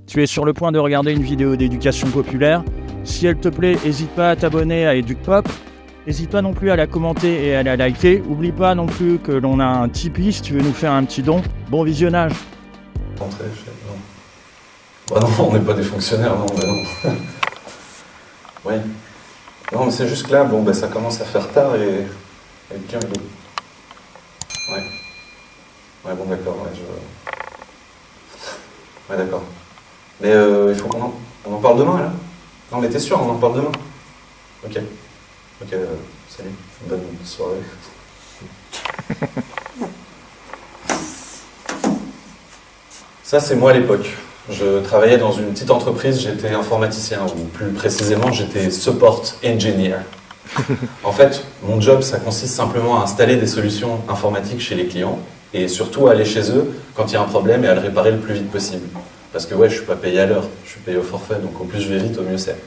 tu es sur le point de regarder une vidéo d'éducation populaire. Si elle te plaît, n'hésite pas à t'abonner à EducPop. N'hésite pas non plus à la commenter et à la liker. Oublie pas non plus que l'on a un Tipeee si tu veux nous faire un petit don. Bon visionnage. Bah non, on n'est pas des fonctionnaires, non, bah non. Oui. Non, mais c'est juste que là, bon, bah, ça commence à faire tard et quelqu'un veut. Ouais. Ouais, bon, d'accord, ouais, Ouais, d'accord. Mais il faut qu'on on en parle demain, là? Non, mais t'es sûr, on en parle demain? Ok. Ok, salut. Bonne soirée. Ça, c'est moi à l'époque. Je travaillais dans une petite entreprise, j'étais informaticien, ou plus précisément, j'étais support engineer. En fait, mon job, ça consiste simplement à installer des solutions informatiques chez les clients, et surtout à aller chez eux quand il y a un problème et à le réparer le plus vite possible. Parce que ouais, je suis pas payé à l'heure, je suis payé au forfait, donc au plus je vais vite, au mieux c'est.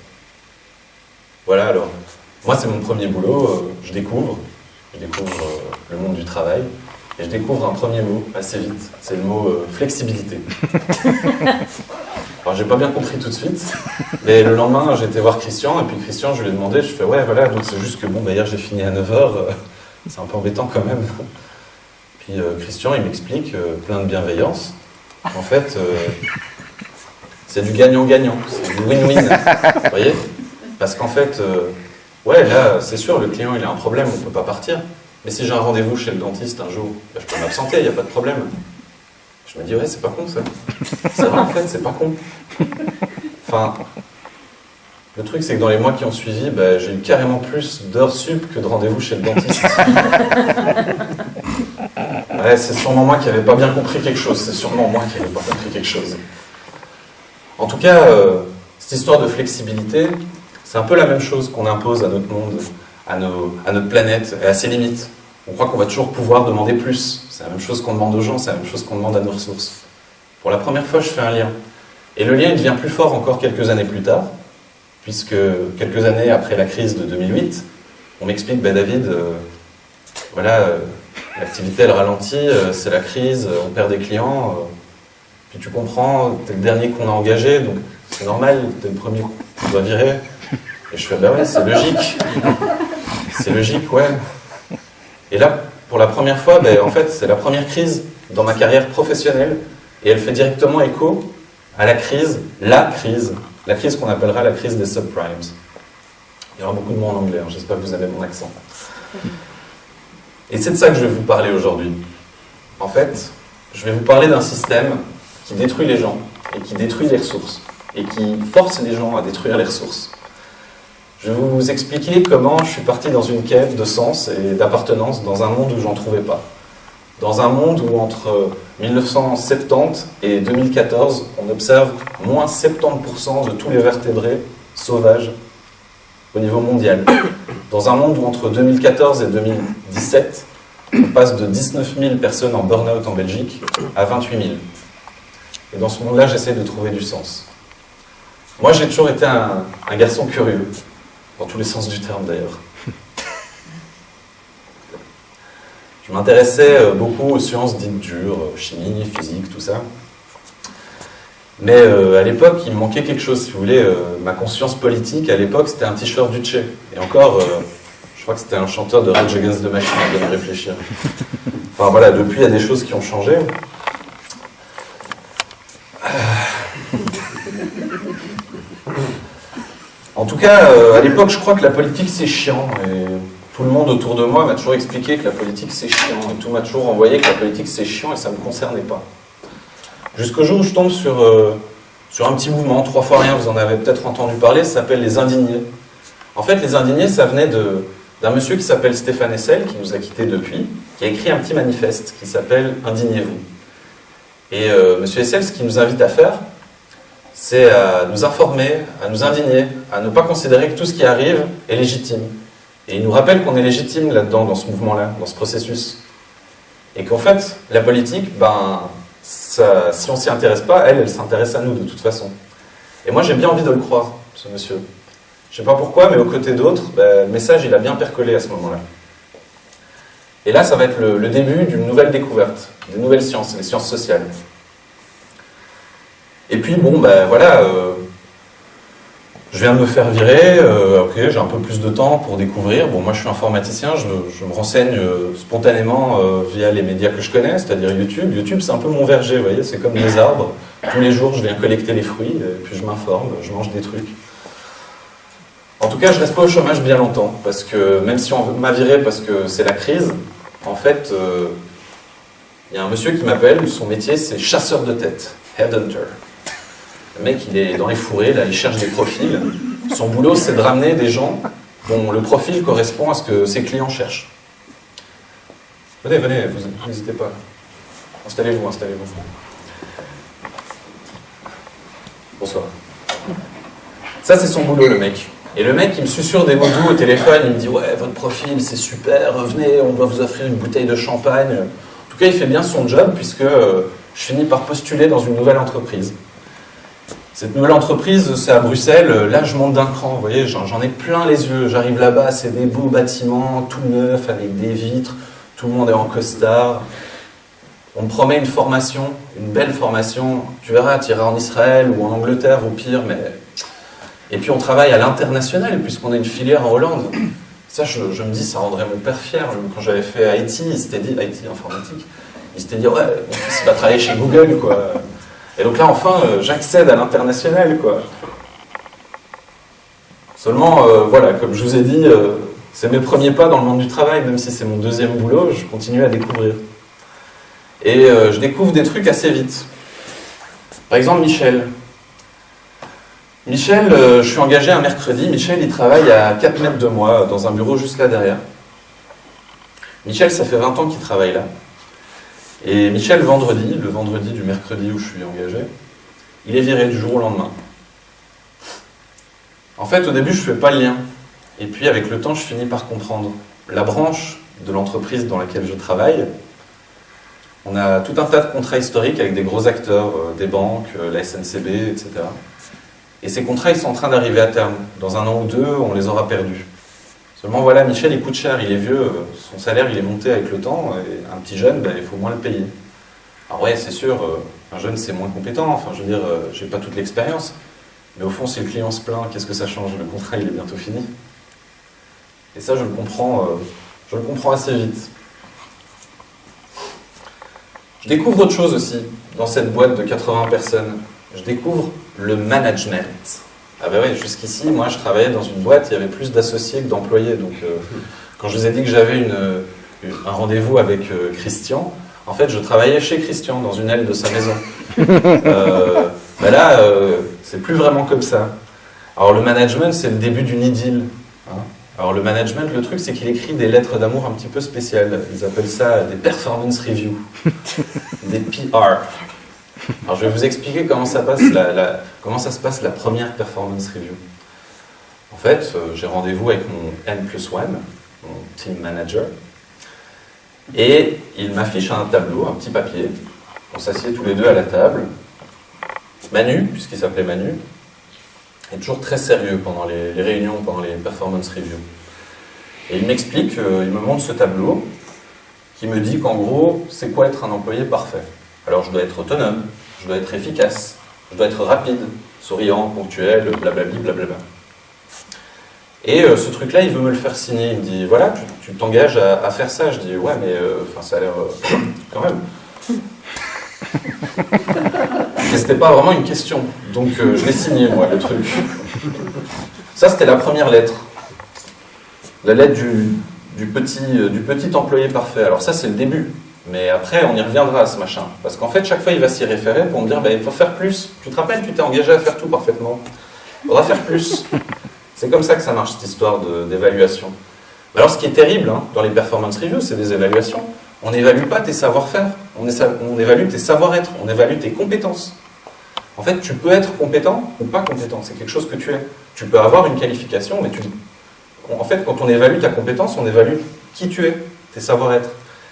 Voilà, alors, moi c'est mon premier boulot, je découvre le monde du travail, et je découvre un premier mot assez vite, c'est le mot flexibilité. Alors j'ai pas bien compris tout de suite, mais le lendemain j'ai été voir Christian, et puis Christian je lui ai demandé, je fais ouais voilà, donc c'est juste que bon, bah, hier j'ai fini à 9h, c'est un peu embêtant quand même. Puis Christian il m'explique, plein de bienveillance, en fait c'est du gagnant-gagnant, c'est du win-win, vous voyez? Parce qu'en fait, ouais là c'est sûr, le client il a un problème, on peut pas partir. Mais si j'ai un rendez-vous chez le dentiste un jour, ben, je peux m'absenter, il n'y a pas de problème. Je me dis, ouais, c'est pas con ça. C'est vrai en fait, c'est pas con. Enfin, le truc c'est que dans les mois qui ont suivi, ben, j'ai eu carrément plus d'heures sup que de rendez-vous chez le dentiste. Ouais, c'est sûrement moi qui n'avais pas bien compris quelque chose, c'est sûrement moi qui n'avais pas compris quelque chose. En tout cas, cette histoire de flexibilité, c'est un peu la même chose qu'on impose à notre monde, à notre planète et à ses limites. On croit qu'on va toujours pouvoir demander plus. C'est la même chose qu'on demande aux gens, c'est la même chose qu'on demande à nos ressources. Pour la première fois, je fais un lien. Et le lien il devient plus fort encore quelques années plus tard, puisque quelques années après la crise de 2008, on m'explique, ben David, voilà, l'activité elle ralentit, c'est la crise, on perd des clients, puis tu comprends, t'es le dernier qu'on a engagé, donc c'est normal, t'es le premier qu'on doit virer. Et je fais, ben ouais, c'est logique. C'est logique, ouais. Et là, pour la première fois, ben, en fait, c'est la première crise dans ma carrière professionnelle, et elle fait directement écho à la crise qu'on appellera la crise des subprimes. Il y aura beaucoup de mots en anglais, hein, j'espère que vous avez mon accent. Et c'est de ça que je vais vous parler aujourd'hui. En fait, je vais vous parler d'un système qui détruit les gens, et qui détruit les ressources, et qui force les gens à détruire les ressources. Je vais vous expliquer comment je suis parti dans une quête de sens et d'appartenance dans un monde où j'en trouvais pas. Dans un monde où entre 1970 et 2014, on observe moins 70% de tous les vertébrés sauvages au niveau mondial. Dans un monde où entre 2014 et 2017, on passe de 19 000 personnes en burn-out en Belgique à 28 000. Et dans ce monde-là, j'essaie de trouver du sens. Moi, j'ai toujours été un garçon curieux. Dans tous les sens du terme d'ailleurs. Je m'intéressais beaucoup aux sciences dites dures, chimie, physique, tout ça. Mais à l'époque, il me manquait quelque chose, si vous voulez. Ma conscience politique, à l'époque, c'était un t-shirt du Che. Et encore, je crois que c'était un chanteur de Rage Against the Machine, à bien réfléchir. Enfin voilà, depuis, il y a des choses qui ont changé. En tout cas, à l'époque, je crois que la politique, c'est chiant. Et tout le monde autour de moi m'a toujours expliqué que la politique, c'est chiant. Et tout m'a toujours envoyé que la politique, c'est chiant et ça ne me concernait pas. Jusqu'au jour où je tombe sur un petit mouvement, 3 fois rien, vous en avez peut-être entendu parler, ça s'appelle les Indignés. En fait, les Indignés, ça venait d'un monsieur qui s'appelle Stéphane Hessel, qui nous a quittés depuis, qui a écrit un petit manifeste qui s'appelle « Indignez-vous ». Et monsieur Hessel, ce qu'il nous invite à faire, c'est à nous informer, à nous indigner, à ne pas considérer que tout ce qui arrive est légitime. Et il nous rappelle qu'on est légitime là-dedans, dans ce mouvement-là, dans ce processus. Et qu'en fait, la politique, ben, ça, si on ne s'y intéresse pas, elle s'intéresse à nous de toute façon. Et moi, j'ai bien envie de le croire, ce monsieur. Je ne sais pas pourquoi, mais aux côtés d'autres, ben, le message, il a bien percolé à ce moment-là. Et là, ça va être le début d'une nouvelle découverte, des nouvelles sciences, les sciences sociales. Et puis bon, ben voilà, je viens de me faire virer, ok, j'ai un peu plus de temps pour découvrir. Bon, moi je suis informaticien, je me renseigne spontanément via les médias que je connais, c'est-à-dire YouTube. YouTube c'est un peu mon verger, vous voyez, c'est comme des arbres. Tous les jours je viens collecter les fruits, et puis je m'informe, je mange des trucs. En tout cas, je reste pas au chômage bien longtemps, parce que même si on m'a viré parce que c'est la crise, en fait, il y a un monsieur qui m'appelle, son métier c'est chasseur de tête, headhunter. Le mec, il est dans les fourrés, là, il cherche des profils. Son boulot, c'est de ramener des gens dont le profil correspond à ce que ses clients cherchent. Venez, venez, vous n'hésitez pas. Installez-vous, installez-vous. Bonsoir. Ça, c'est son boulot, le mec. Et le mec, il me susurre des mots doux au téléphone, il me dit « Ouais, votre profil, c'est super, venez, on doit vous offrir une bouteille de champagne. » En tout cas, il fait bien son job, puisque je finis par postuler dans une nouvelle entreprise. Cette nouvelle entreprise, c'est à Bruxelles. Là, je monte d'un cran, vous voyez, j'en ai plein les yeux. J'arrive là-bas, c'est des beaux bâtiments, tout neufs, avec des vitres. Tout le monde est en costard. On me promet une formation, une belle formation. Tu verras, tu iras en Israël ou en Angleterre au pire, mais... Et puis on travaille à l'international, puisqu'on a une filière en Hollande. Ça, je me dis, ça rendrait mon père fier. Quand j'avais fait IT, il s'était dit, IT informatique, il s'était dit, ouais, mon fils, il va travailler chez Google, quoi. Et donc là, enfin, j'accède à l'international, quoi. Seulement, voilà, comme je vous ai dit, c'est mes premiers pas dans le monde du travail, même si c'est mon deuxième boulot, je continue à découvrir. Et je découvre des trucs assez vite. Par exemple, Michel. Michel, je suis engagé un mercredi. Michel, il travaille à 4 mètres de moi, dans un bureau juste là derrière. Michel, ça fait 20 ans qu'il travaille là. Et Michel, le vendredi du mercredi où je suis engagé, il est viré du jour au lendemain. En fait, au début, je ne fais pas le lien. Et puis, avec le temps, je finis par comprendre. La branche de l'entreprise dans laquelle je travaille, on a tout un tas de contrats historiques avec des gros acteurs, des banques, la SNCB, etc. Et ces contrats, ils sont en train d'arriver à terme. Dans 1 an ou 2, on les aura perdus. Seulement, voilà, Michel, il coûte cher, il est vieux, son salaire, il est monté avec le temps, et un petit jeune, il faut moins le payer. Alors ouais, c'est sûr, un jeune, c'est moins compétent, enfin, je veux dire, j'ai pas toute l'expérience, mais au fond, si le client se plaint, qu'est-ce que ça change? Le contrat, il est bientôt fini. Et ça, je le comprends assez vite. Je découvre autre chose aussi, dans cette boîte de 80 personnes. Je découvre le management. Ah ben ouais, jusqu'ici, moi je travaillais dans une boîte, il y avait plus d'associés que d'employés. Donc quand je vous ai dit que j'avais un rendez-vous avec Christian, en fait je travaillais chez Christian, dans une aile de sa maison. Ben là, c'est plus vraiment comme ça. Alors le management, c'est le début d'une idylle. Hein. Alors le management, le truc, c'est qu'il écrit des lettres d'amour un petit peu spéciales. Ils appellent ça des performance reviews, des PR. Alors je vais vous expliquer comment ça se passe la première performance review. En fait, j'ai rendez-vous avec mon N+1, mon team manager, et il m'affiche un tableau, un petit papier. On s'assied tous les deux à la table. Manu, puisqu'il s'appelait Manu, est toujours très sérieux pendant les réunions, pendant les performance reviews. Et il m'explique, il me montre ce tableau, qui me dit qu'en gros, c'est quoi être un employé parfait. Alors je dois être autonome, je dois être efficace, je dois être rapide, souriant, ponctuel, blablabli, blablabla. Et ce truc-là, il veut me le faire signer. Il me dit, voilà, tu t'engages à faire ça. Je dis, ouais, mais ça a l'air quand même. Mais c'était pas vraiment une question. Donc je l'ai signé, moi, le truc. Ça, c'était la première lettre. La lettre du petit employé parfait. Alors ça, c'est le début. Mais après, on y reviendra à ce machin. Parce qu'en fait, chaque fois, il va s'y référer pour me dire, il faut faire plus. Tu te rappelles, tu t'es engagé à faire tout parfaitement. Il faudra faire plus. C'est comme ça que ça marche, cette histoire d'évaluation. Alors, ce qui est terrible dans les performance reviews, c'est des évaluations. On n'évalue pas tes savoir-faire. On évalue tes savoir-être. On évalue tes compétences. En fait, tu peux être compétent ou pas compétent. C'est quelque chose que tu es. Tu peux avoir une qualification, mais en fait, quand on évalue ta compétence, on évalue qui tu es, tes savoir-être.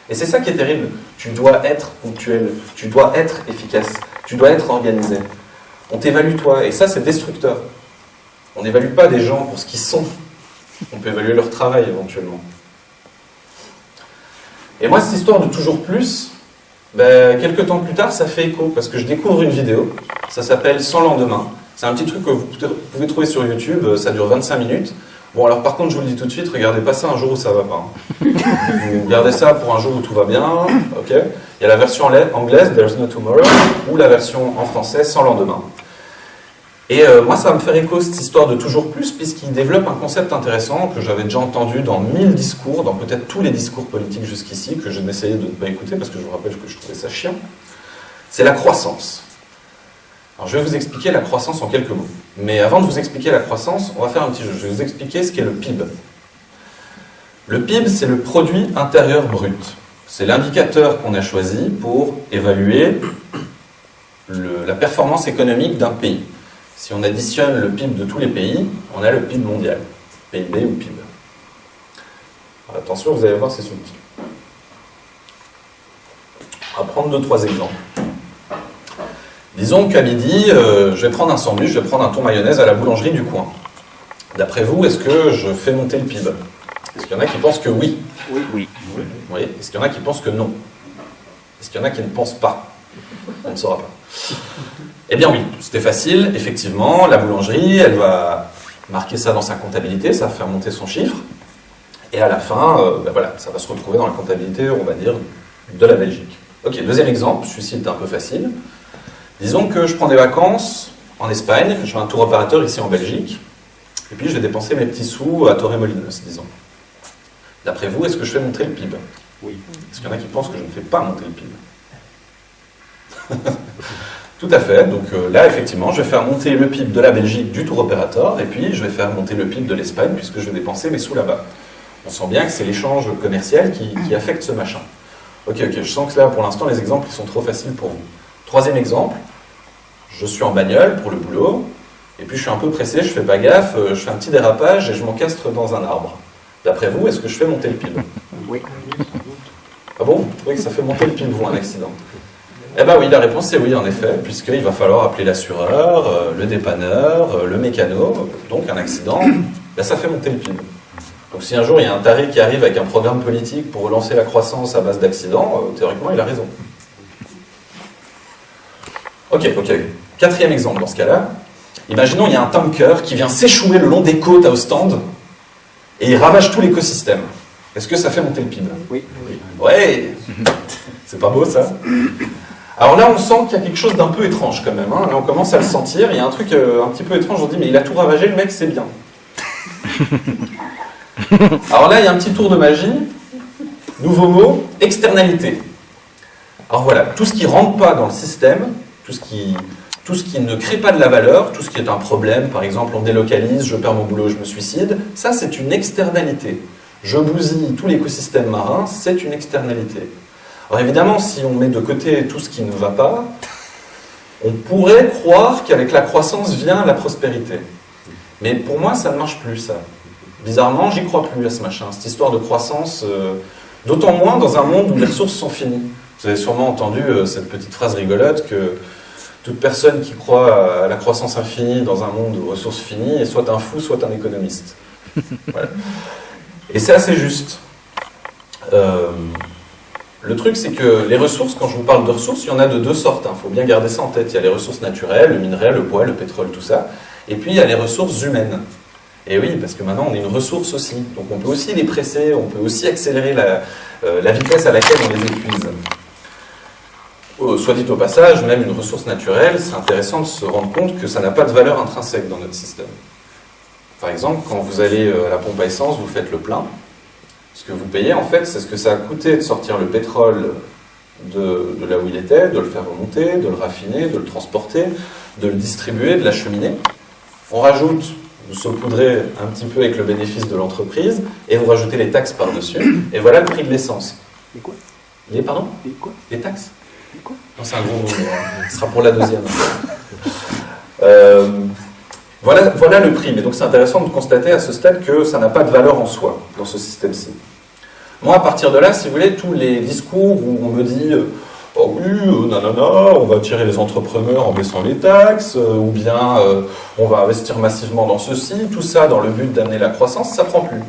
Et c'est ça qui est terrible. Tu dois être ponctuel, tu dois être efficace, tu dois être organisé. On t'évalue toi, et ça c'est destructeur. On n'évalue pas des gens pour ce qu'ils sont. On peut évaluer leur travail éventuellement. Et moi, cette histoire de toujours plus, Ben, quelques temps plus tard, ça fait écho, parce que je découvre une vidéo, ça s'appelle « Sans lendemain ». C'est un petit truc que vous pouvez trouver sur YouTube, ça dure 25 minutes. Bon, alors par contre, je vous le dis tout de suite, regardez pas ça un jour où ça va pas. Vous gardez ça pour un jour où tout va bien, ok. Il y a la version anglaise, There's No Tomorrow, ou la version en français, Sans lendemain. Et moi, ça va me faire écho, cette histoire de toujours plus, puisqu'il développe un concept intéressant que j'avais déjà entendu dans 1000 discours, dans peut-être tous les discours politiques jusqu'ici, que j'ai essayé de ne pas écouter, parce que je vous rappelle que je trouvais ça chiant. C'est la croissance. Alors, je vais vous expliquer la croissance en quelques mots. Mais avant de vous expliquer la croissance, on va faire un petit jeu. Je vais vous expliquer ce qu'est le PIB. Le PIB, c'est le produit intérieur brut. C'est l'indicateur qu'on a choisi pour évaluer la performance économique d'un pays. Si on additionne le PIB de tous les pays, on a le PIB mondial. PIB ou PIB. Alors, attention, vous allez voir, c'est subtil. On va prendre 2-3 exemples. Disons qu'à midi, je vais prendre un sandwich, je vais prendre un thon mayonnaise à la boulangerie du coin. D'après vous, est-ce que je fais monter le PIB? Est-ce qu'il y en a qui pensent que oui? Oui. Oui. Est-ce qu'il y en a qui pensent que non? Est-ce qu'il y en a qui ne pensent pas? On ne saura pas. Eh bien oui, c'était facile, effectivement, la boulangerie, elle va marquer ça dans sa comptabilité, ça va faire monter son chiffre, et à la fin, ben voilà, ça va se retrouver dans la comptabilité, on va dire, de la Belgique. Ok, deuxième exemple, celui-ci est un peu facile. Disons que je prends des vacances en Espagne, je fais un tour opérateur ici en Belgique, et puis je vais dépenser mes petits sous à Torremolinos, disons. D'après vous, est-ce que je fais monter le PIB? Oui. Est-ce qu'il y en a qui pensent que je ne fais pas monter le PIB? Tout à fait. Donc là, effectivement, je vais faire monter le PIB de la Belgique du tour opérateur, et puis je vais faire monter le PIB de l'Espagne, puisque je vais dépenser mes sous là-bas. On sent bien que c'est l'échange commercial qui affecte ce machin. Ok, je sens que là, pour l'instant, les exemples ils sont trop faciles pour vous. Troisième exemple, je suis en bagnole pour le boulot, et puis je suis un peu pressé, je fais pas gaffe, je fais un petit dérapage et je m'encastre dans un arbre. D'après vous, est-ce que je fais monter le PIB? Oui. Ah bon? Vous trouvez que ça fait monter le PIB, vous, un accident? Eh bien oui, la réponse c'est oui, en effet, puisqu'il va falloir appeler l'assureur, le dépanneur, le mécano, donc un accident, ben, ça fait monter le PIB. Donc si un jour il y a un taré qui arrive avec un programme politique pour relancer la croissance à base d'accidents, théoriquement il a raison. Ok. Quatrième exemple dans ce cas-là. Imaginons il y a un tanker qui vient s'échouer le long des côtes à Ostende et il ravage tout l'écosystème. Est-ce que ça fait monter le PIB? Oui. Ouais. C'est pas beau ça? Alors là on sent qu'il y a quelque chose d'un peu étrange quand même. Hein. Là on commence à le sentir. Il y a un truc un petit peu étrange. On se dit mais il a tout ravagé le mec, c'est bien. Alors là il y a un petit tour de magie. Nouveau mot, externalité. Alors voilà, tout ce qui ne rentre pas dans le système, tout ce qui ne crée pas de la valeur, tout ce qui est un problème, par exemple on délocalise, je perds mon boulot, je me suicide, ça c'est une externalité. Je bousille tout l'écosystème marin, c'est une externalité. Alors évidemment, si on met de côté tout ce qui ne va pas, on pourrait croire qu'avec la croissance vient la prospérité. Mais pour moi, ça ne marche plus, ça. Bizarrement, j'y crois plus à ce machin, cette histoire de croissance, d'autant moins dans un monde où les ressources sont finies. Vous avez sûrement entendu cette petite phrase rigolote que toute personne qui croit à la croissance infinie dans un monde aux ressources finies est soit un fou, soit un économiste. Voilà. Et c'est assez juste. Le truc, c'est que les ressources, quand je vous parle de ressources, il y en a de deux sortes. Il faut bien garder ça en tête. Il y a les ressources naturelles, le minerai, le bois, le pétrole, tout ça. Et puis, il y a les ressources humaines. Et oui, parce que maintenant, on est une ressource aussi. Donc, on peut aussi les presser, on peut aussi accélérer la vitesse à laquelle on les épuise. Soit dit au passage, même une ressource naturelle, c'est intéressant de se rendre compte que ça n'a pas de valeur intrinsèque dans notre système. Par exemple, quand vous allez à la pompe à essence, vous faites le plein. Ce que vous payez, en fait, c'est ce que ça a coûté de sortir le pétrole de là où il était, de le faire remonter, de le raffiner, de le transporter, de le distribuer, de l'acheminer. On rajoute, vous saupoudrez un petit peu avec le bénéfice de l'entreprise, et vous rajoutez les taxes par-dessus, et voilà le prix de l'essence. Les quoi? Pardon? Les quoi? Les taxes? Les quoi? Non, c'est un gros mot, ce sera pour la deuxième. Voilà le prix. Mais donc c'est intéressant de constater à ce stade que ça n'a pas de valeur en soi dans ce système-ci. Moi, à partir de là, si vous voulez, tous les discours où on me dit « Oh oui, nanana, on va attirer les entrepreneurs en baissant les taxes, ou bien on va investir massivement dans ceci », tout ça dans le but d'amener la croissance, ça prend plus.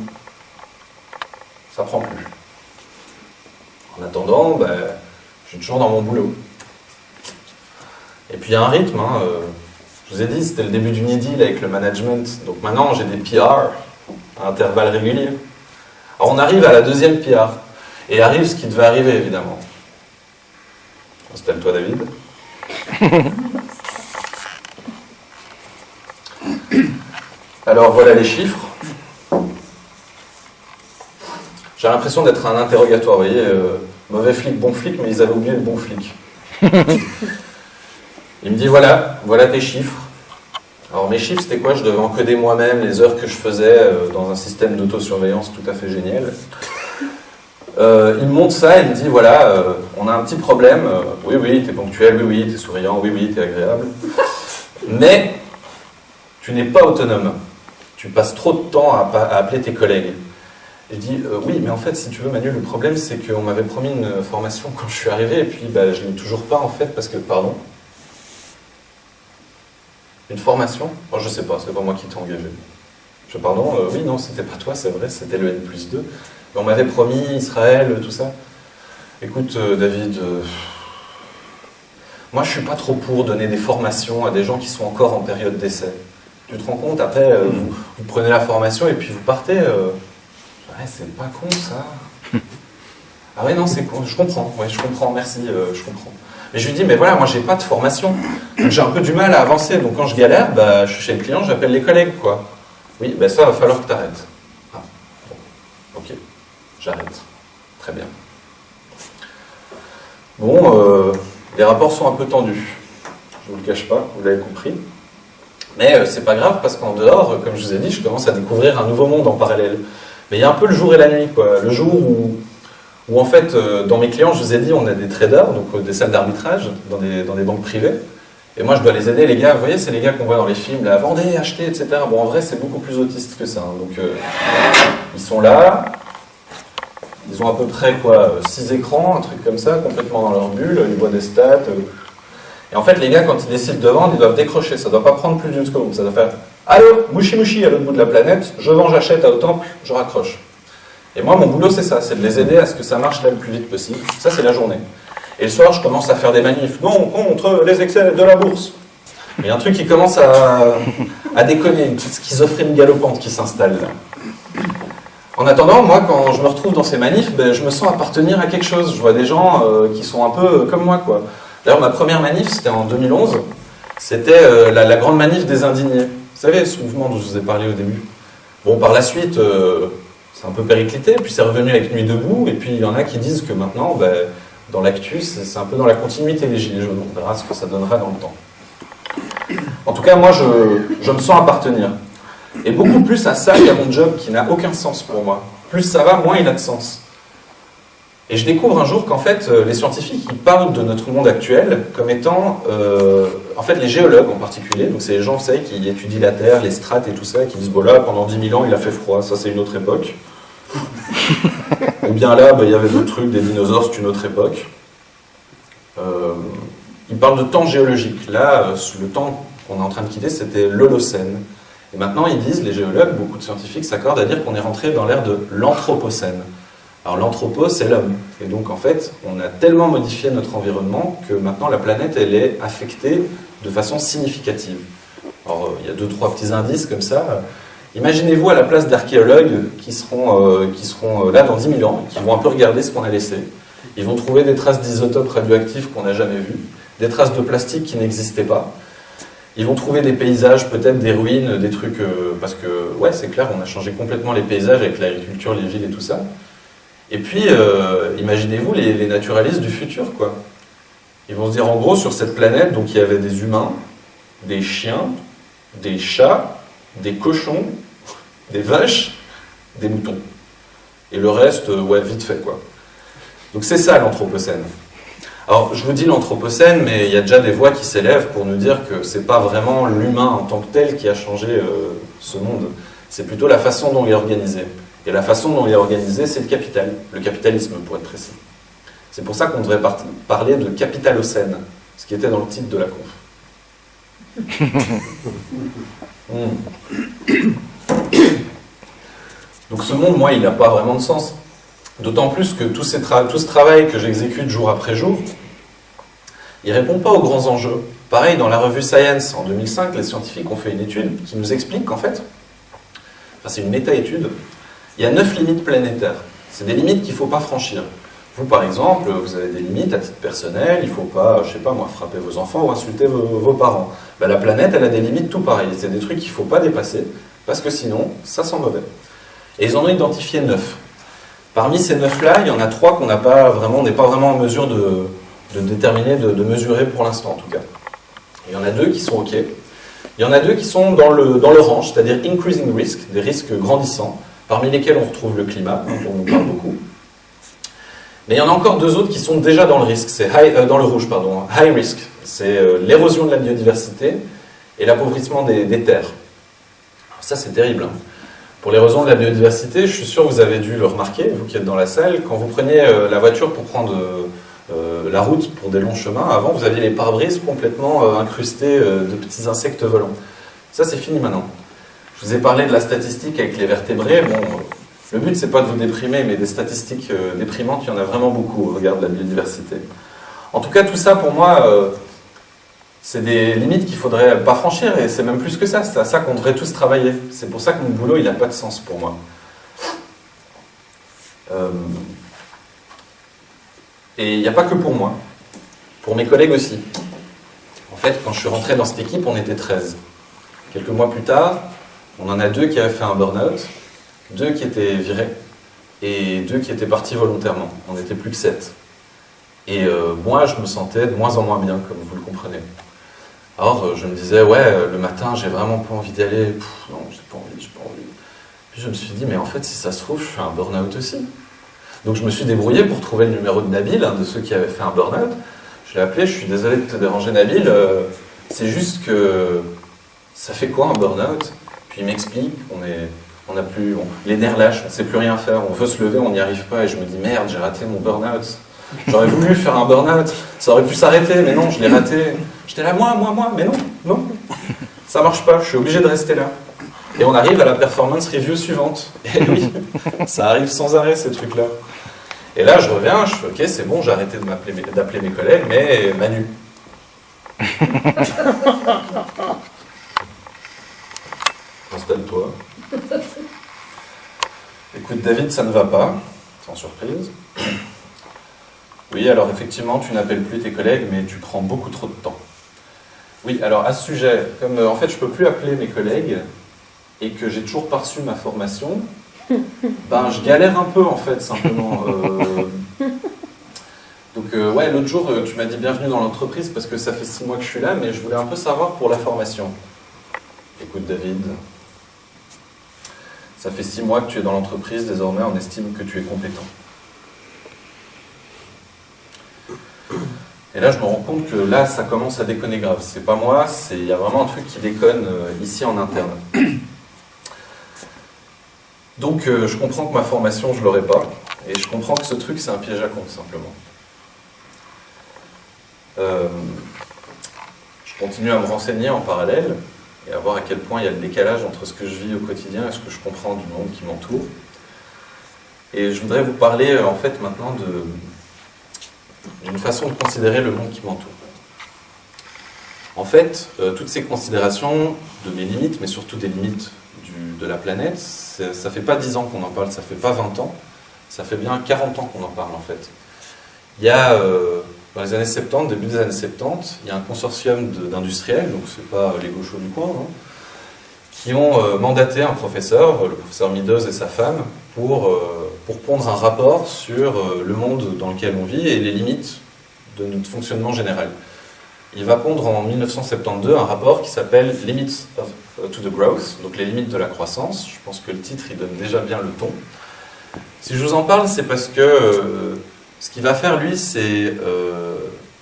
Ça prend plus. En attendant, suis toujours dans mon boulot. Et puis il y a un rythme, hein, je vous ai dit, c'était le début d'une idylle avec le management, donc maintenant j'ai des PR à intervalles réguliers. Alors on arrive à la deuxième PR, et arrive ce qui devait arriver évidemment. Installe-toi David. Alors voilà les chiffres. J'ai l'impression d'être un interrogatoire, vous voyez, mauvais flic, bon flic, mais ils avaient oublié le bon flic. Il me dit voilà tes chiffres. Alors mes chiffres c'était quoi? Je devais encoder moi-même les heures que je faisais dans un système d'autosurveillance tout à fait génial. Il me montre ça, il me dit voilà, on a un petit problème, oui t'es ponctuel, oui t'es souriant, oui t'es agréable, mais tu n'es pas autonome, tu passes trop de temps à appeler tes collègues. Et je dis oui mais en fait si tu veux Manu, le problème c'est qu'on m'avait promis une formation quand je suis arrivé et puis bah, je ne l'ai toujours pas en fait parce que, pardon, une formation? Oh, je sais pas, c'est pas moi qui t'ai engagé. Je dis pardon, oui non c'était pas toi, c'est vrai, c'était le N+2. Mais on m'avait promis Israël, tout ça. Écoute, David, moi je suis pas trop pour donner des formations à des gens qui sont encore en période d'essai. Tu te rends compte, après, vous prenez la formation et puis vous partez. Ouais, c'est pas con ça. Ah ouais, non, c'est con, je comprends, merci, je comprends. Mais je lui dis, mais voilà, moi j'ai pas de formation. Donc j'ai un peu du mal à avancer. Donc quand je galère, bah, je suis chez le client, j'appelle les collègues, quoi. Oui, bah ça va falloir que tu arrêtes. Ah, bon, ok. J'arrête. Très bien. Bon, les rapports sont un peu tendus. Je ne vous le cache pas, vous l'avez compris. Mais c'est pas grave parce qu'en dehors, comme je vous ai dit, je commence à découvrir un nouveau monde en parallèle. Mais il y a un peu le jour et la nuit, quoi. Le jour où en fait, dans mes clients, je vous ai dit, on a des traders, donc des salles d'arbitrage dans des banques privées. Et moi, je dois les aider, les gars. Vous voyez, c'est les gars qu'on voit dans les films, là, vendez, achetez, etc. Bon, en vrai, c'est beaucoup plus autiste que ça. Hein. Donc, ils sont là. Ils ont à peu près 6 écrans, un truc comme ça, complètement dans leur bulle, ils voient des stats. Et en fait, les gars, quand ils décident de vendre, ils doivent décrocher. Ça ne doit pas prendre plus d'une seconde. Ça doit faire « Allô, mouchi mouchi à l'autre bout de la planète, je vends, j'achète à autant, je raccroche. » Et moi, mon boulot, c'est ça, c'est de les aider à ce que ça marche là le plus vite possible. Ça, c'est la journée. Et le soir, je commence à faire des manifs. Non, contre les excès de la bourse. Il y a un truc qui commence à déconner, une petite schizophrénie galopante qui s'installe là. En attendant, moi, quand je me retrouve dans ces manifs, ben, je me sens appartenir à quelque chose. Je vois des gens qui sont un peu comme moi, quoi. D'ailleurs, ma première manif, c'était en 2011. C'était la grande manif des indignés. Vous savez, ce mouvement dont je vous ai parlé au début. Bon, par la suite, c'est un peu périclité, puis c'est revenu avec Nuit debout, et puis il y en a qui disent que maintenant, ben, dans l'actu, c'est un peu dans la continuité des Gilets jaunes. On verra ce que ça donnera dans le temps. En tout cas, moi, je me sens appartenir. Et beaucoup plus à ça qu'à mon job qui n'a aucun sens pour moi. Plus ça va, moins il a de sens. Et je découvre un jour qu'en fait, les scientifiques ils parlent de notre monde actuel comme étant, en fait, les géologues en particulier, donc c'est les gens, vous savez, qui étudient la Terre, les strates et tout ça, qui disent, bon là, pendant 10 000 ans, il a fait froid, ça c'est une autre époque. Ou bien là, il y avait d'autres trucs, des dinosaures, c'est une autre époque. Ils parlent de temps géologique. Là, le temps qu'on est en train de quitter, c'était l'Holocène. Et maintenant, ils disent, les géologues, beaucoup de scientifiques s'accordent à dire qu'on est rentré dans l'ère de l'Anthropocène. Alors l'Anthropo, c'est l'homme. Et donc, en fait, on a tellement modifié notre environnement que maintenant, la planète, elle est affectée de façon significative. Alors, il y a 2-3 petits indices comme ça. Imaginez-vous à la place d'archéologues qui seront là dans 10 000 ans, qui vont un peu regarder ce qu'on a laissé. Ils vont trouver des traces d'isotopes radioactifs qu'on n'a jamais vues, des traces de plastique qui n'existaient pas. Ils vont trouver des paysages, peut-être des ruines, des trucs... parce que, ouais, c'est clair, on a changé complètement les paysages avec l'agriculture, les villes et tout ça. Et puis, imaginez-vous les naturalistes du futur, quoi. Ils vont se dire, en gros, sur cette planète, donc il y avait des humains, des chiens, des chats, des cochons, des vaches, des moutons. Et le reste, ouais, vite fait, quoi. Donc c'est ça, l'Anthropocène. Alors, je vous dis l'Anthropocène, mais il y a déjà des voix qui s'élèvent pour nous dire que c'est pas vraiment l'humain en tant que tel qui a changé ce monde. C'est plutôt la façon dont il est organisé. Et la façon dont il est organisé, c'est le capitalisme, pour être précis. C'est pour ça qu'on devrait parler de capitalocène, ce qui était dans le titre de la conf. Donc ce monde, moi, il n'a pas vraiment de sens. D'autant plus que tout ce travail que j'exécute jour après jour, Il ne répond pas aux grands enjeux. Pareil, dans la revue Science, en 2005, les scientifiques ont fait une étude qui nous explique qu'en fait, c'est une méta-étude, il y a 9 limites planétaires. C'est des limites qu'il ne faut pas franchir. Vous, par exemple, vous avez des limites à titre personnel, il ne faut pas, je sais pas moi, frapper vos enfants ou insulter vos parents. Ben, la planète, elle a des limites tout pareil. C'est des trucs qu'il ne faut pas dépasser, parce que sinon, ça sent mauvais. Et ils en ont identifié 9. Parmi ces 9-là, il y en a 3 qu'on n'est pas vraiment en mesure de déterminer, de mesurer pour l'instant en tout cas. Il y en a 2 qui sont OK. Il y en a 2 qui sont dans le range, c'est-à-dire increasing risk, des risques grandissants, parmi lesquels on retrouve le climat, dont on nous parle beaucoup. Mais il y en a encore 2 autres qui sont déjà dans le risque, c'est dans le rouge, pardon. High risk, c'est l'érosion de la biodiversité et l'appauvrissement des terres. Ça, c'est terrible. Pour l'érosion de la biodiversité, je suis sûr que vous avez dû le remarquer, vous qui êtes dans la salle, quand vous preniez la voiture pour prendre la route pour des longs chemins, avant vous aviez les pare-brises complètement incrustés de petits insectes volants. Ça, c'est fini maintenant. Je vous ai parlé de la statistique avec les vertébrés. Bon, le but, c'est pas de vous déprimer, mais des statistiques déprimantes, il y en a vraiment beaucoup au regard de la biodiversité. En tout cas, tout ça, pour moi, c'est des limites qu'il ne faudrait pas franchir, et c'est même plus que ça. C'est à ça qu'on devrait tous travailler. C'est pour ça que mon boulot, il n'a pas de sens pour moi. Et il n'y a pas que pour moi. Pour mes collègues aussi. En fait, quand je suis rentré dans cette équipe, on était 13. Quelques mois plus tard, on en a 2 qui avaient fait un burn-out, 2 qui étaient virés, et 2 qui étaient partis volontairement. On n'était plus que 7. Et moi, je me sentais de moins en moins bien, comme vous le comprenez. Alors, je me disais, ouais, le matin, j'ai vraiment pas envie d'y aller. Non, j'ai pas envie. Puis je me suis dit, mais en fait, si ça se trouve, je fais un burn-out aussi. Donc je me suis débrouillé pour trouver le numéro de Nabil, un de ceux qui avaient fait un burn-out. Je l'ai appelé, je suis désolé de te déranger Nabil, c'est juste que ça fait quoi un burn-out? Puis il m'explique, on a plus, les nerfs lâchent, on ne sait plus rien faire, on veut se lever, on n'y arrive pas, et je me dis merde, j'ai raté mon burn-out. J'aurais voulu faire un burn-out, ça aurait pu s'arrêter, mais non, je l'ai raté. J'étais là, moi, mais non, ça marche pas, je suis obligé de rester là. Et on arrive à la performance review suivante. Et oui, ça arrive sans arrêt ces trucs-là. Et là, je reviens, je fais ok, c'est bon, j'ai arrêté d'appeler mes collègues, mais Manu. Installe-toi. Écoute, David, ça ne va pas, sans surprise. Oui, alors effectivement, tu n'appelles plus tes collègues, mais tu prends beaucoup trop de temps. Oui, alors à ce sujet, comme en fait je ne peux plus appeler mes collègues et que j'ai toujours pas reçu ma formation, ben je galère un peu en fait, simplement. Donc ouais, l'autre jour, tu m'as dit bienvenue dans l'entreprise parce que ça fait 6 mois que je suis là, mais je voulais un peu savoir pour la formation. Écoute David, ça fait 6 mois que tu es dans l'entreprise, désormais on estime que tu es compétent. Et là, je me rends compte que là, ça commence à déconner grave. C'est pas moi, il y a vraiment un truc qui déconne ici en interne. Donc, je comprends que ma formation, je l'aurai pas. Et je comprends que ce truc, c'est un piège à compte, simplement. Je continue à me renseigner en parallèle et à voir à quel point il y a le décalage entre ce que je vis au quotidien et ce que je comprends du monde qui m'entoure. Et je voudrais vous parler, en fait, maintenant d'une façon de considérer le monde qui m'entoure. En fait, toutes ces considérations de mes limites, mais surtout des limites de la planète, ça fait pas 10 ans qu'on en parle, ça fait pas 20 ans, ça fait bien 40 ans qu'on en parle en fait. Il y a, dans les années 70, début des années 70, il y a un consortium d'industriels, donc c'est pas les gauchos du coin, hein, qui ont mandaté un professeur, le professeur Meadows et sa femme, pour pondre un rapport sur le monde dans lequel on vit et les limites de notre fonctionnement général. Il va pondre en 1972 un rapport qui s'appelle Limits to the Growth, donc les limites de la croissance. Je pense que le titre il donne déjà bien le ton. Si je vous en parle, c'est parce que ce qu'il va faire lui, c'est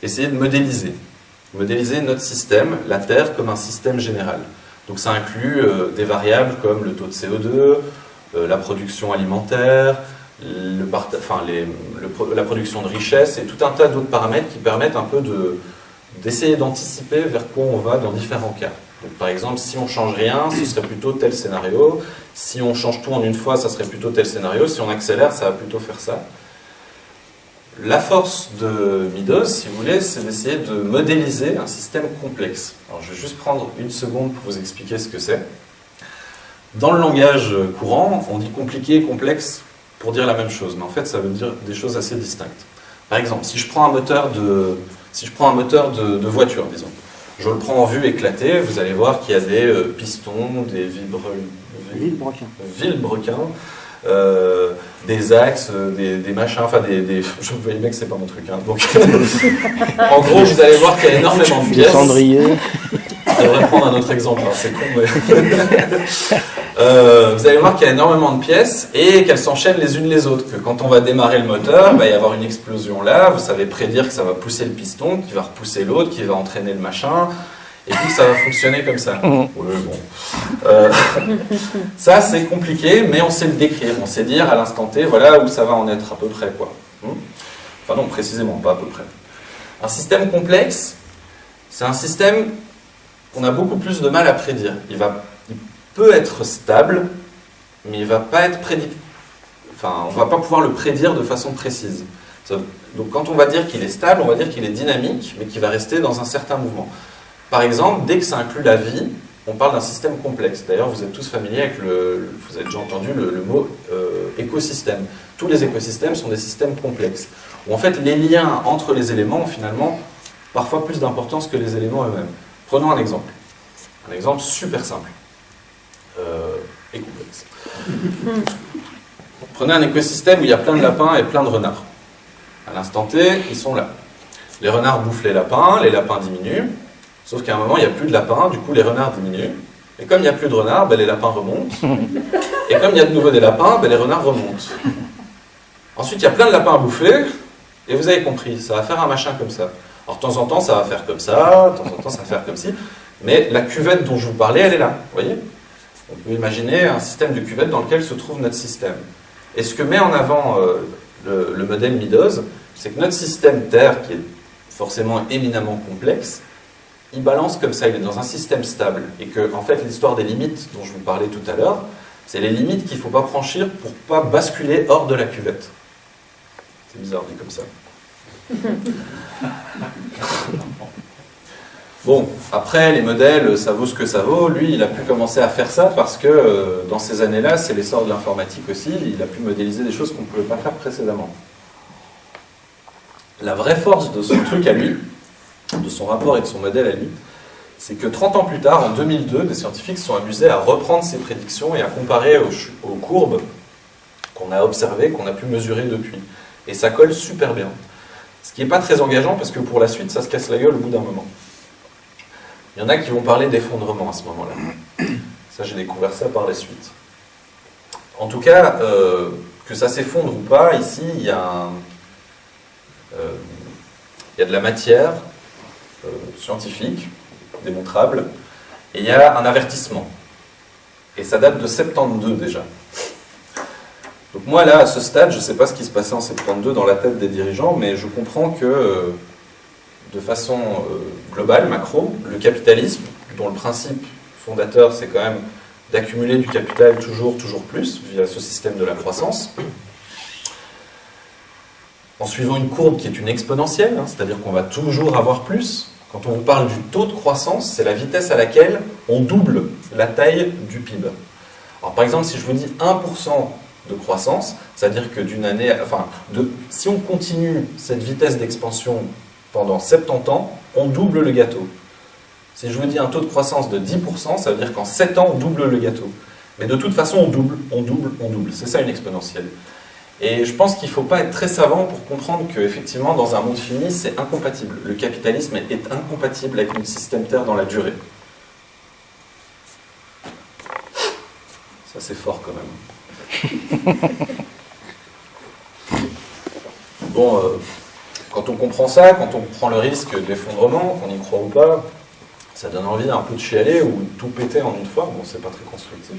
essayer de modéliser notre système, la Terre, comme un système général. Donc ça inclut des variables comme le taux de CO2, la production alimentaire, la production de richesse et tout un tas d'autres paramètres qui permettent un peu d'essayer d'anticiper vers quoi on va dans différents cas. Donc, par exemple, si on ne change rien, ce serait plutôt tel scénario. Si on change tout en une fois, ça serait plutôt tel scénario. Si on accélère, ça va plutôt faire ça. la force de Meadows, si vous voulez, c'est d'essayer de modéliser un système complexe. Alors, je vais juste prendre une seconde pour vous expliquer ce que c'est. Dans le langage courant, on dit compliqué et complexe pour dire la même chose, mais en fait, ça veut dire des choses assez distinctes. Par exemple, si je prends un moteur de voiture, disons, je le prends en vue éclatée, vous allez voir qu'il y a des pistons, des vilebrequins, des axes, des machins, enfin je vous voyez bien que c'est pas mon truc. Hein, donc, en gros, vous allez voir qu'il y a énormément de pièces. Cendrier. Je devrais prendre un autre exemple, hein, c'est con, mais... vous allez voir qu'il y a énormément de pièces et qu'elles s'enchaînent les unes les autres. Que quand on va démarrer le moteur, il va y avoir une explosion là, vous savez prédire que ça va pousser le piston, qui va repousser l'autre, qui va entraîner le machin, et puis ça va fonctionner comme ça. Ouais, bon. Ça, c'est compliqué, mais on sait le décrire, on sait dire à l'instant T, voilà où ça va en être à peu près, quoi. Enfin non, précisément, pas à peu près. Un système complexe, c'est un système qu'on a beaucoup plus de mal à prédire. Il peut être stable, mais il ne va pas être prédictible. Enfin, on ne va pas pouvoir le prédire de façon précise. Donc quand on va dire qu'il est stable, on va dire qu'il est dynamique, mais qu'il va rester dans un certain mouvement. Par exemple, dès que ça inclut la vie, on parle d'un système complexe. D'ailleurs, vous êtes tous familiers avec vous avez déjà entendu le mot écosystème. Tous les écosystèmes sont des systèmes complexes, où en fait les liens entre les éléments ont finalement parfois plus d'importance que les éléments eux-mêmes. Prenons un exemple super simple et complexe. Prenez un écosystème où il y a plein de lapins et plein de renards. À l'instant T, ils sont là. Les renards bouffent les lapins diminuent, sauf qu'à un moment, il n'y a plus de lapins, du coup les renards diminuent. Et comme il n'y a plus de renards, les lapins remontent. Et comme il y a de nouveau des lapins, les renards remontent. Ensuite, il y a plein de lapins à bouffer, et vous avez compris, ça va faire un machin comme ça. Alors de temps en temps, ça va faire comme ça, de temps en temps, ça va faire comme ci, mais la cuvette dont je vous parlais, elle est là, vous voyez ? On peut imaginer un système de cuvette dans lequel se trouve notre système. Et ce que met en avant le modèle Meadows, c'est que notre système Terre, qui est forcément éminemment complexe, il balance comme ça, il est dans un système stable. Et que, en fait, l'histoire des limites dont je vous parlais tout à l'heure, c'est les limites qu'il ne faut pas franchir pour ne pas basculer hors de la cuvette. C'est bizarre dit comme ça. Bon, après, les modèles, ça vaut ce que ça vaut. Lui, il a pu commencer à faire ça parce que dans ces années-là, c'est l'essor de l'informatique aussi, il a pu modéliser des choses qu'on ne pouvait pas faire précédemment. La vraie force de son truc à lui, de son rapport et de son modèle à lui, c'est que 30 ans plus tard, en 2002, des scientifiques se sont amusés à reprendre ces prédictions et à comparer aux courbes qu'on a observées, qu'on a pu mesurer depuis. Et ça colle super bien. Ce qui n'est pas très engageant parce que pour la suite, ça se casse la gueule au bout d'un moment. Il y en a qui vont parler d'effondrement à ce moment-là. Ça, j'ai découvert ça par la suite. En tout cas, que ça s'effondre ou pas, ici, il y a de la matière scientifique, démontrable, et il y a un avertissement. Et ça date de 72 déjà. Donc moi, là, à ce stade, je ne sais pas ce qui se passait en 72 dans la tête des dirigeants, mais je comprends que, de façon globale, macro, le capitalisme, dont le principe fondateur, c'est quand même d'accumuler du capital toujours plus, via ce système de la croissance, en suivant une courbe qui est une exponentielle, hein, c'est-à-dire qu'on va toujours avoir plus. Quand on vous parle du taux de croissance, c'est la vitesse à laquelle on double la taille du PIB. Alors par exemple, si je vous dis 1% de croissance, c'est-à-dire que d'une année, si on continue cette vitesse d'expansion pendant 70 ans, on double le gâteau. Si je vous dis un taux de croissance de 10%, ça veut dire qu'en 7 ans, on double le gâteau. Mais de toute façon, on double. C'est ça une exponentielle. Et je pense qu'il ne faut pas être très savant pour comprendre qu'effectivement, dans un monde fini, c'est incompatible. Le capitalisme est incompatible avec notre système Terre dans la durée. Ça, c'est fort quand même. Bon, quand on comprend ça, quand on prend le risque d'effondrement, qu'on y croit ou pas, ça donne envie un peu de chialer ou de tout péter en une fois. Bon, c'est pas très constructif.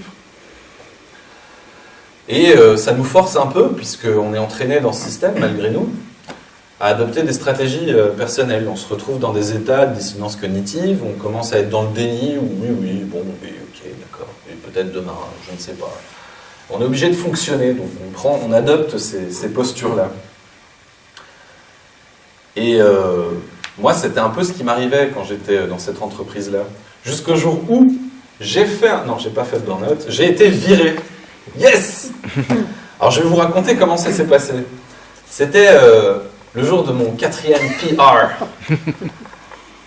Et ça nous force un peu, puisqu'on est entraîné dans ce système, malgré nous, à adopter des stratégies personnelles. On se retrouve dans des états de dissonance cognitive, on commence à être dans le déni, ou oui, ok, d'accord, et peut-être demain, je ne sais pas. On est obligé de fonctionner, donc on adopte ces postures-là. Et moi, c'était un peu ce qui m'arrivait quand j'étais dans cette entreprise-là. Jusqu'au jour où j'ai fait non, j'ai pas fait de burn-out, j'ai été viré. Yes. Alors, je vais vous raconter comment ça s'est passé. C'était le jour de mon 4e PR.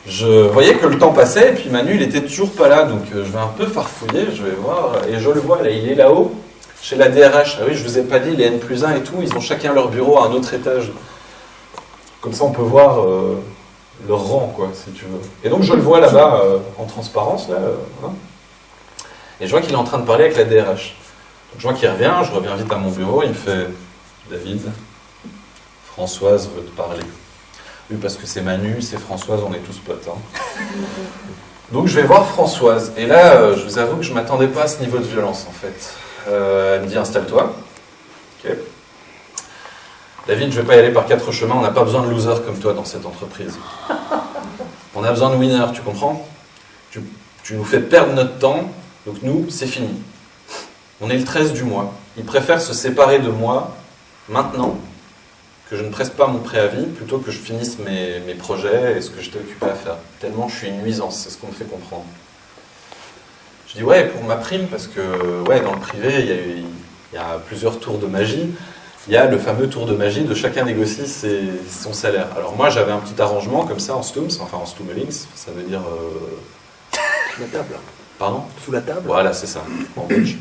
Je voyais que le temps passait, et puis Manu, il était toujours pas là, donc je vais un peu farfouiller, je vais voir, et je le vois, là, il est là-haut, chez la DRH. Ah oui, je vous ai pas dit, les N+1 et tout, ils ont chacun leur bureau à un autre étage. Comme ça, on peut voir leur rang, quoi, si tu veux. Et donc, je le vois là-bas, en transparence, là, hein. Et je vois qu'il est en train de parler avec la DRH. Donc, je vois qu'il revient, je reviens vite à mon bureau, il me fait « David, Françoise veut te parler. » Oui, parce que c'est Manu, c'est Françoise, on est tous potes. Hein. Donc je vais voir Françoise. Et là, je vous avoue que je ne m'attendais pas à ce niveau de violence, en fait. Elle me dit, installe-toi. Ok. David, je ne vais pas y aller par 4 chemins, on n'a pas besoin de losers comme toi dans cette entreprise. On a besoin de winners, tu comprends ? Tu nous fais perdre notre temps, donc nous, c'est fini. On est le 13 du mois. Ils préfèrent se séparer de moi, maintenant, que je ne presse pas mon préavis, plutôt que je finisse mes projets et ce que j'étais occupé à faire. Tellement je suis une nuisance, c'est ce qu'on me fait comprendre. Je dis ouais, pour ma prime, parce que ouais, dans le privé, il y a plusieurs tours de magie. Il y a le fameux tour de magie de chacun négocie son salaire. Alors moi, j'avais un petit arrangement comme ça en Stooms, enfin en Stoomelings, ça veut dire... Sous la table. Pardon ? Sous la table. Voilà, c'est ça, en belge.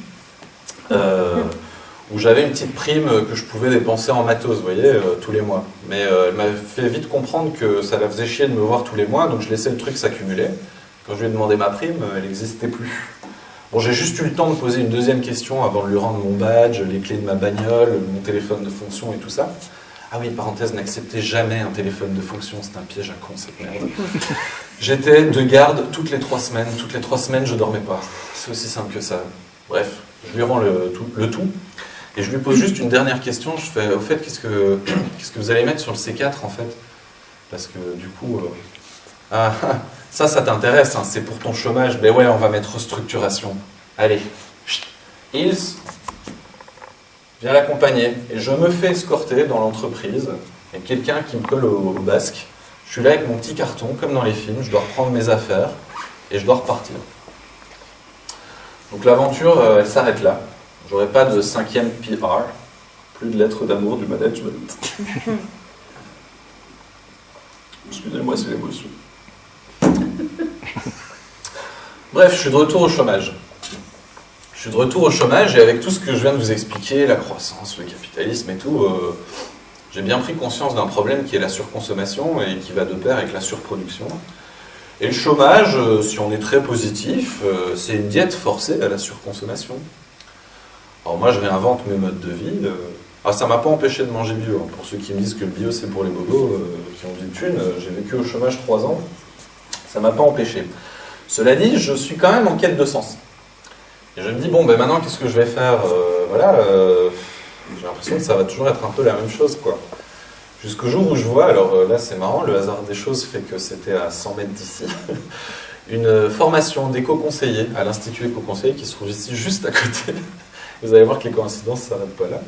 Où j'avais une petite prime que je pouvais dépenser en matos, vous voyez, tous les mois. Mais elle m'a fait vite comprendre que ça la faisait chier de me voir tous les mois, donc je laissais le truc s'accumuler. Quand je lui ai demandé ma prime, elle n'existait plus. Bon, j'ai juste eu le temps de poser une deuxième question avant de lui rendre mon badge, les clés de ma bagnole, mon téléphone de fonction et tout ça. Ah oui, parenthèse, n'acceptez jamais un téléphone de fonction, c'est un piège à con, cette merde. J'étais de garde toutes les 3 semaines. Toutes les 3 semaines, je dormais pas. C'est aussi simple que ça. Bref, je lui rends le tout. Et je lui pose juste une dernière question. Je fais, au fait, qu'est-ce que vous allez mettre sur le C4, en fait ? Parce que, du coup... ça t'intéresse, hein, c'est pour ton chômage. Mais ouais, on va mettre restructuration. Allez. Ils viens l'accompagner. Et je me fais escorter dans l'entreprise. Il y a quelqu'un qui me colle au basque. Je suis là avec mon petit carton, comme dans les films. Je dois reprendre mes affaires. Et je dois repartir. Donc l'aventure, elle s'arrête là. J'aurai pas de 5e PR, plus de lettres d'amour du management. Excusez-moi, c'est l'émotion. Bref, je suis de retour au chômage. Et avec tout ce que je viens de vous expliquer, la croissance, le capitalisme et tout, j'ai bien pris conscience d'un problème qui est la surconsommation et qui va de pair avec la surproduction. Et le chômage, si on est très positif, c'est une diète forcée à la surconsommation. Alors moi, je réinvente mes modes de vie. Ça ne m'a pas empêché de manger bio. Hein. Pour ceux qui me disent que le bio, c'est pour les bobos qui ont des thunes, j'ai vécu au chômage 3 ans. Ça ne m'a pas empêché. Cela dit, je suis quand même en quête de sens. Et je me dis, bon, maintenant, qu'est-ce que je vais faire j'ai l'impression que ça va toujours être un peu la même chose, quoi. Jusqu'au jour où je vois, alors là, c'est marrant, le hasard des choses fait que c'était à 100 mètres d'ici, une formation d'éco-conseiller à l'Institut éco-conseiller qui se trouve ici, juste à côté. Vous allez voir que les coïncidences ne s'arrêtent pas là.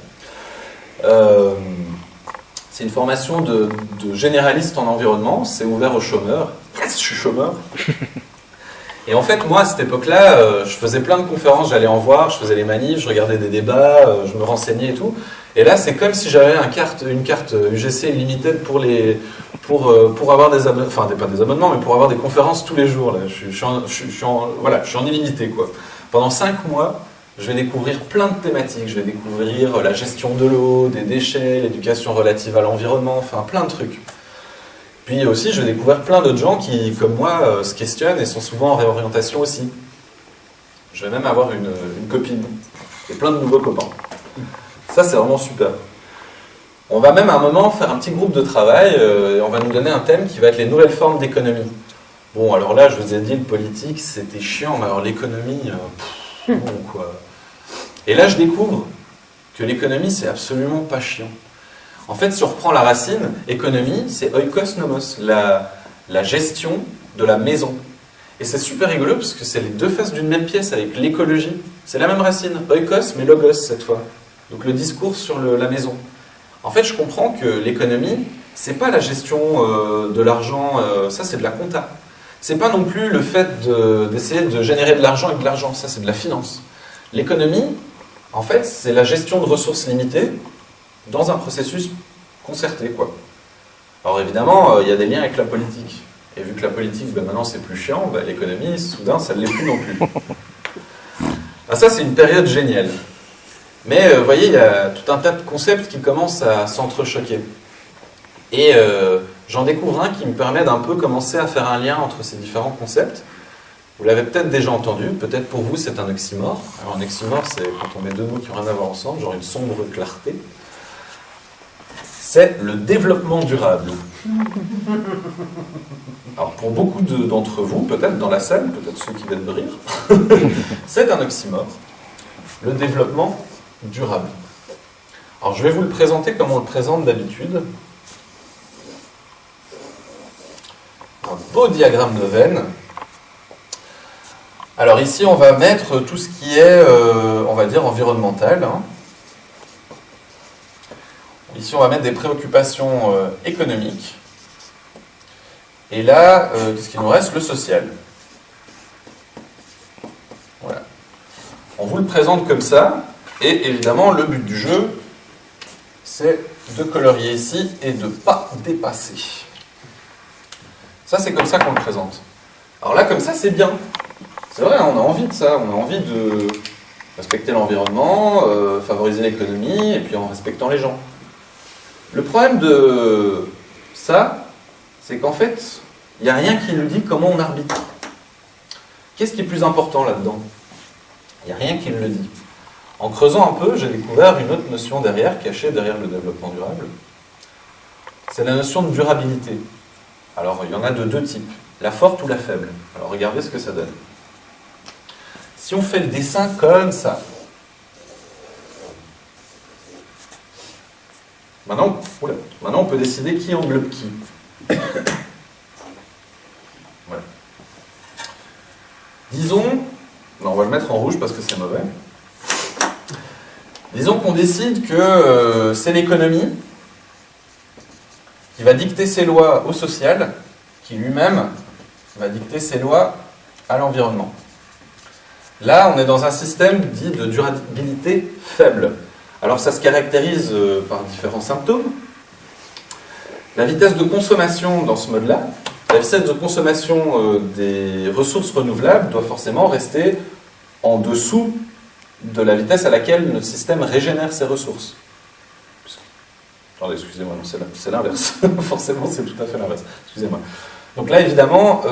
C'est une formation de généraliste en environnement, c'est ouvert aux chômeurs. Yes, je suis chômeur. Et en fait, moi, à cette époque-là, je faisais plein de conférences, j'allais en voir, je faisais les manifs, je regardais des débats, je me renseignais et tout. Et là, c'est comme si j'avais une carte UGC Limited pour avoir des abonnements, enfin, pas des abonnements, mais pour avoir des conférences tous les jours. Là. Je suis en illimité, quoi. Pendant 5 mois, je vais découvrir plein de thématiques. Je vais découvrir la gestion de l'eau, des déchets, l'éducation relative à l'environnement, enfin, plein de trucs. Puis aussi, je vais découvrir plein d'autres gens qui, comme moi, se questionnent et sont souvent en réorientation aussi. Je vais même avoir une copine et plein de nouveaux copains. Ça, c'est vraiment super. On va même à un moment faire un petit groupe de travail et on va nous donner un thème qui va être les nouvelles formes d'économie. Bon, alors là, je vous ai dit, le politique, c'était chiant, mais alors l'économie, bon, quoi. Et là, je découvre que l'économie, c'est absolument pas chiant. En fait, si on reprend la racine, économie, c'est oikos nomos, la gestion de la maison. Et c'est super rigolo parce que c'est les deux faces d'une même pièce avec l'écologie. C'est la même racine, oikos, mais logos cette fois. Donc le discours sur la maison. En fait, je comprends que l'économie, c'est pas la gestion de l'argent, ça c'est de la compta. C'est pas non plus le fait d'essayer de générer de l'argent avec de l'argent, ça c'est de la finance. L'économie, en fait, c'est la gestion de ressources limitées dans un processus concerté, quoi. Alors évidemment, il y a des liens avec la politique. Et vu que la politique, maintenant c'est plus chiant, l'économie, soudain, ça ne l'est plus non plus. Ah, ça c'est une période géniale. Mais vous voyez, il y a tout un tas de concepts qui commencent à s'entrechoquer. Et j'en découvre un qui me permet d'un peu commencer à faire un lien entre ces différents concepts. Vous l'avez peut-être déjà entendu, peut-être pour vous c'est un oxymore. Alors un oxymore, c'est quand on met deux mots qui n'ont rien à voir ensemble, genre une sombre clarté. C'est le développement durable. Alors pour beaucoup d'entre vous, peut-être dans la salle, peut-être ceux qui viennent de rire, c'est un oxymore. Le développement durable. Alors je vais vous le présenter comme on le présente d'habitude. Un beau diagramme de Venn. Alors ici on va mettre tout ce qui est, on va dire, environnemental. Hein. Ici, on va mettre des préoccupations économiques. Et là, qu'est-ce qu'il nous reste? Le social. Voilà. On vous le présente comme ça. Et évidemment, le but du jeu, c'est de colorier ici et de ne pas dépasser. Ça, c'est comme ça qu'on le présente. Alors là, comme ça, c'est bien. C'est vrai, on a envie de ça. On a envie de respecter l'environnement, favoriser l'économie, et puis en respectant les gens. Le problème de ça, c'est qu'en fait, il n'y a rien qui nous dit comment on arbitre. Qu'est-ce qui est plus important là-dedans? Il n'y a rien qui me le dit. En creusant un peu, j'ai découvert une autre notion derrière, cachée derrière le développement durable. C'est la notion de durabilité. Alors, il y en a de deux types, la forte ou la faible. Alors, regardez ce que ça donne. Si on fait le dessin comme ça, maintenant, on peut décider qui englobe qui. Voilà. Disons, non, on va le mettre en rouge parce que c'est mauvais. Disons qu'on décide que c'est l'économie qui va dicter ses lois au social, qui lui-même va dicter ses lois à l'environnement. Là, on est dans un système dit de durabilité faible. Alors ça se caractérise par différents symptômes. La vitesse de consommation dans ce mode-là, la vitesse de consommation des ressources renouvelables doit forcément rester en dessous de la vitesse à laquelle notre système régénère ses ressources. Attendez, excusez-moi, non, c'est l'inverse. Forcément, c'est tout à fait l'inverse. Excusez-moi. Donc là, évidemment, 1,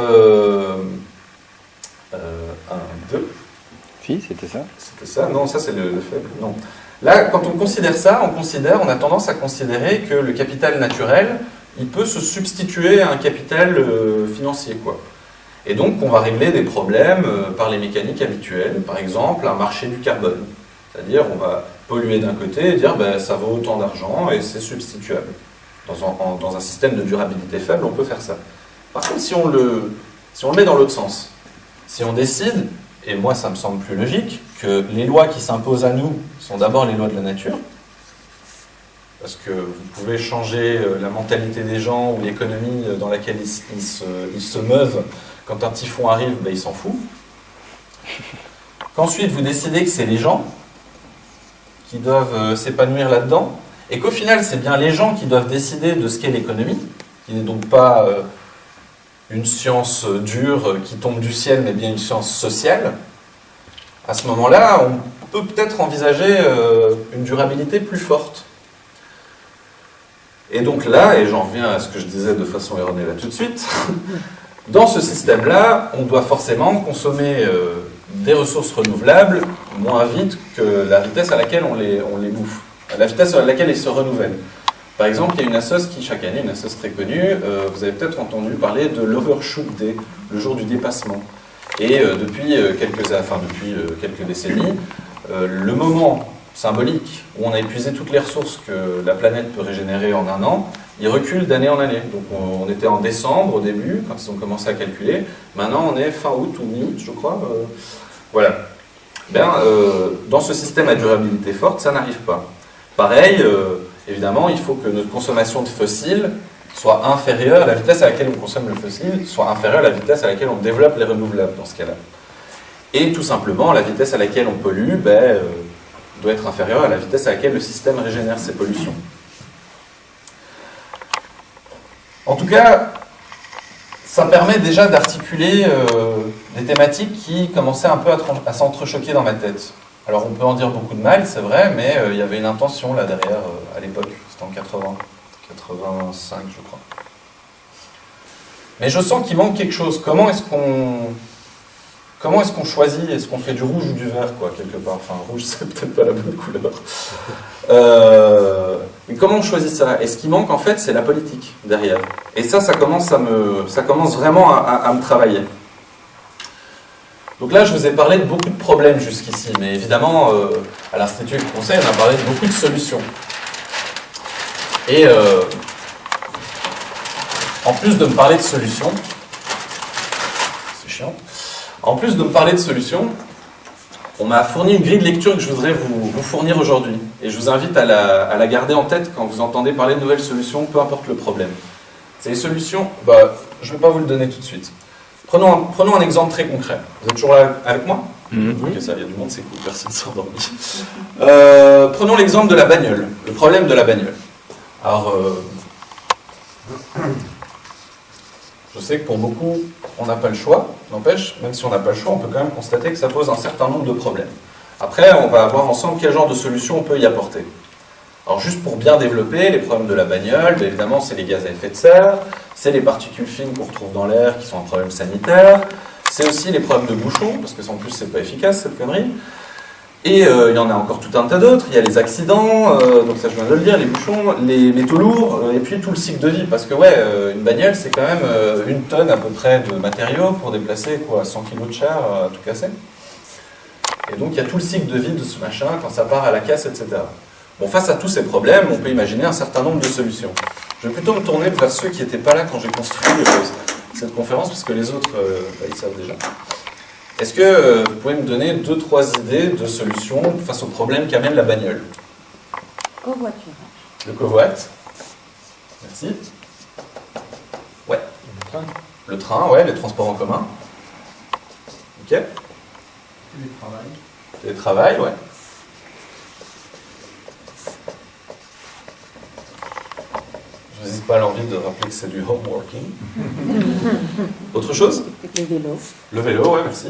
2. Si, c'était ça. C'était ça. Non, ça c'est le faible. Non. Là, quand on considère ça, on a tendance à considérer que le capital naturel, il peut se substituer à un capital financier, quoi. Et donc, on va régler des problèmes par les mécaniques habituelles. Par exemple, un marché du carbone. C'est-à-dire, on va polluer d'un côté et dire ça vaut autant d'argent et c'est substituable. Dans un système de durabilité faible, on peut faire ça. Par contre, si on le met dans l'autre sens, si on décide, et moi ça me semble plus logique, que les lois qui s'imposent à nous sont d'abord les lois de la nature, parce que vous pouvez changer la mentalité des gens ou l'économie dans laquelle ils se meuvent. Quand un typhon arrive, ils s'en foutent. Qu'ensuite vous décidez que c'est les gens qui doivent s'épanouir là-dedans, et qu'au final c'est bien les gens qui doivent décider de ce qu'est l'économie, qui n'est donc pas une science dure qui tombe du ciel, mais bien une science sociale. À ce moment-là, on peut peut-être envisager une durabilité plus forte. Et donc là, et j'en reviens à ce que je disais de façon erronée là tout de suite, dans ce système-là, on doit forcément consommer des ressources renouvelables moins vite que la vitesse à laquelle on les bouffe, à la vitesse à laquelle ils se renouvellent. Par exemple, il y a une assoce qui, chaque année, une assoce très connue, vous avez peut-être entendu parler de l'Overshoot Day, le jour du dépassement. Et depuis quelques décennies, le moment symbolique où on a épuisé toutes les ressources que la planète peut régénérer en un an, il recule d'année en année. Donc on était en décembre au début, quand ils ont commencé à calculer. Maintenant, on est fin août ou mi-août, je crois. Voilà. Dans ce système à durabilité forte, ça n'arrive pas. Pareil, évidemment, il faut que notre consommation de fossiles, soit inférieure, la vitesse à laquelle on consomme le fossile, soit inférieure à la vitesse à laquelle on développe les renouvelables dans ce cas-là. Et tout simplement, la vitesse à laquelle on pollue doit être inférieure à la vitesse à laquelle le système régénère ses pollutions. En tout cas, ça permet déjà d'articuler des thématiques qui commençaient un peu à s'entrechoquer dans ma tête. Alors on peut en dire beaucoup de mal, c'est vrai, mais il y avait une intention là derrière à l'époque, c'était en 85 je crois. Mais je sens qu'il manque quelque chose. Comment est-ce qu'on choisit? Est-ce qu'on fait du rouge ou du vert, quoi, quelque part? Enfin, rouge, c'est peut-être pas la bonne couleur. Mais comment on choisit ça? Et ce qui manque, en fait, c'est la politique derrière. Et ça commence vraiment à me travailler. Donc là, je vous ai parlé de beaucoup de problèmes jusqu'ici, mais évidemment, à l'Institut du Conseil, on a parlé de beaucoup de solutions. Et en plus de me parler de solutions, c'est chiant, en plus de me parler de solutions, on m'a fourni une grille de lecture que je voudrais vous fournir aujourd'hui. Et je vous invite à la garder en tête quand vous entendez parler de nouvelles solutions, peu importe le problème. C'est les solutions, je ne vais pas vous le donner tout de suite. Prenons un exemple très concret. Vous êtes toujours là avec moi? Ok, ça, il y a du monde, c'est cool, personne ne s'est endormi. Prenons l'exemple de la bagnole, le problème de la bagnole. Alors, je sais que pour beaucoup, on n'a pas le choix. N'empêche, même si on n'a pas le choix, on peut quand même constater que ça pose un certain nombre de problèmes. Après, on va voir ensemble quel genre de solution on peut y apporter. Alors juste pour bien développer, les problèmes de la bagnole, évidemment, c'est les gaz à effet de serre, c'est les particules fines qu'on retrouve dans l'air qui sont un problème sanitaire, c'est aussi les problèmes de bouchons, parce que en plus, c'est pas efficace, cette connerie. Et il y en a encore tout un tas d'autres. Il y a les accidents, donc ça je viens de le dire, les bouchons, les métaux lourds, et puis tout le cycle de vie. Parce que une bagnole, c'est quand même 1 tonne à peu près de matériaux pour déplacer 100 kg de char à tout casser. Et donc il y a tout le cycle de vie de ce machin, quand ça part à la casse, etc. Bon, face à tous ces problèmes, on peut imaginer un certain nombre de solutions. Je vais plutôt me tourner vers ceux qui n'étaient pas là quand j'ai construit cette conférence, parce que les autres, ils savent déjà. Est-ce que vous pouvez me donner 2-3 idées de solutions face aux problèmes qu'amène la bagnole? Covoiturage. Le covoit. Merci. Ouais. Le train, ouais, les transports en commun. Ok. Télétravail, ouais. Je n'hésite pas à l'envie de rappeler que c'est du home working. Autre chose? Le vélo. Le vélo, ouais, merci.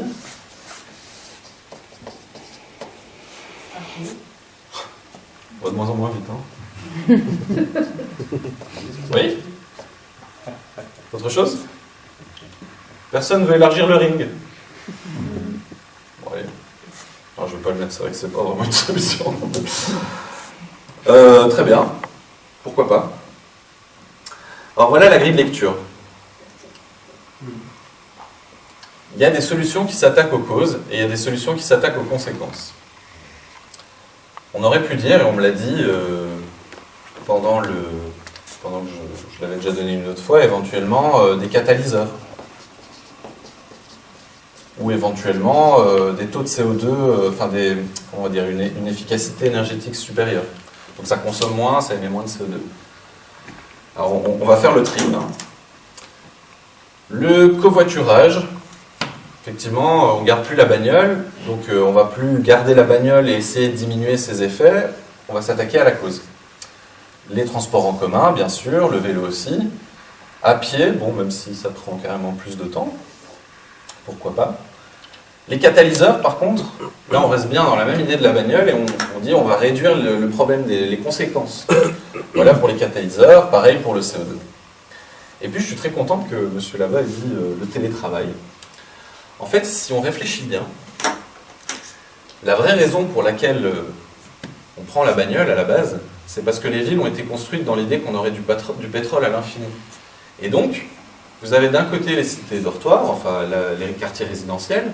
On va de moins en moins vite, hein. Oui? Autre chose? Personne ne veut élargir le ring? Ouais. Alors, je ne vais pas le mettre, c'est vrai que c'est pas vraiment une solution. Très bien. Pourquoi pas? Alors voilà la grille de lecture. Il y a des solutions qui s'attaquent aux causes et il y a des solutions qui s'attaquent aux conséquences. On aurait pu dire, et on me l'a dit pendant que je l'avais déjà donné une autre fois, éventuellement des catalyseurs. Ou éventuellement des taux de CO2, on va dire une efficacité énergétique supérieure. Donc ça consomme moins, ça émet moins de CO2. Alors on va faire le tri. Hein. Le covoiturage, effectivement, on ne garde plus la bagnole, donc on ne va plus garder la bagnole et essayer de diminuer ses effets, on va s'attaquer à la cause. Les transports en commun, bien sûr, le vélo aussi, à pied, bon, même si ça prend carrément plus de temps, pourquoi pas. Les catalyseurs, par contre, là on reste bien dans la même idée de la bagnole et on dit on va réduire le problème les conséquences. Voilà pour les catalyseurs, pareil pour le CO2. Et puis je suis très content que M. Lava ait dit le télétravail. En fait, si on réfléchit bien, la vraie raison pour laquelle on prend la bagnole à la base, c'est parce que les villes ont été construites dans l'idée qu'on aurait du pétrole à l'infini. Et donc, vous avez d'un côté les cités dortoirs, enfin les quartiers résidentiels,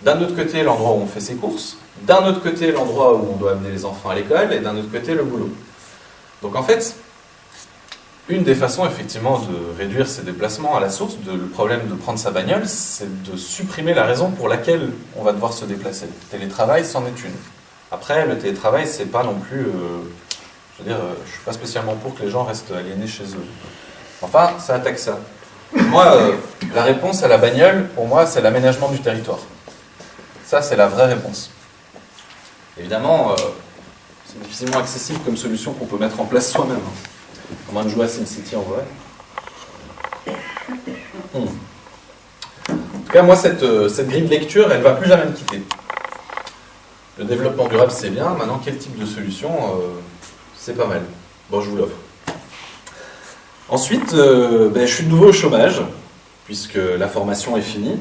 d'un autre côté l'endroit où on fait ses courses, d'un autre côté l'endroit où on doit amener les enfants à l'école, et d'un autre côté le boulot. Donc en fait, une des façons effectivement de réduire ces déplacements à la source, le problème de prendre sa bagnole, c'est de supprimer la raison pour laquelle on va devoir se déplacer. Le télétravail, c'en est une. Après, le télétravail, c'est pas non plus... je veux dire, je suis pas spécialement pour que les gens restent aliénés chez eux. Enfin, ça attaque ça. Moi, la réponse à la bagnole, pour moi, c'est l'aménagement du territoire. Ça, c'est la vraie réponse. Évidemment, c'est difficilement accessible comme solution qu'on peut mettre en place soi-même. À moins de jouer à SimCity en vrai. En tout cas, moi, cette grille de lecture, elle ne va plus jamais me quitter. Le développement durable, c'est bien. Maintenant, quel type de solution c'est pas mal. Bon, je vous l'offre. Ensuite, je suis de nouveau au chômage, puisque la formation est finie.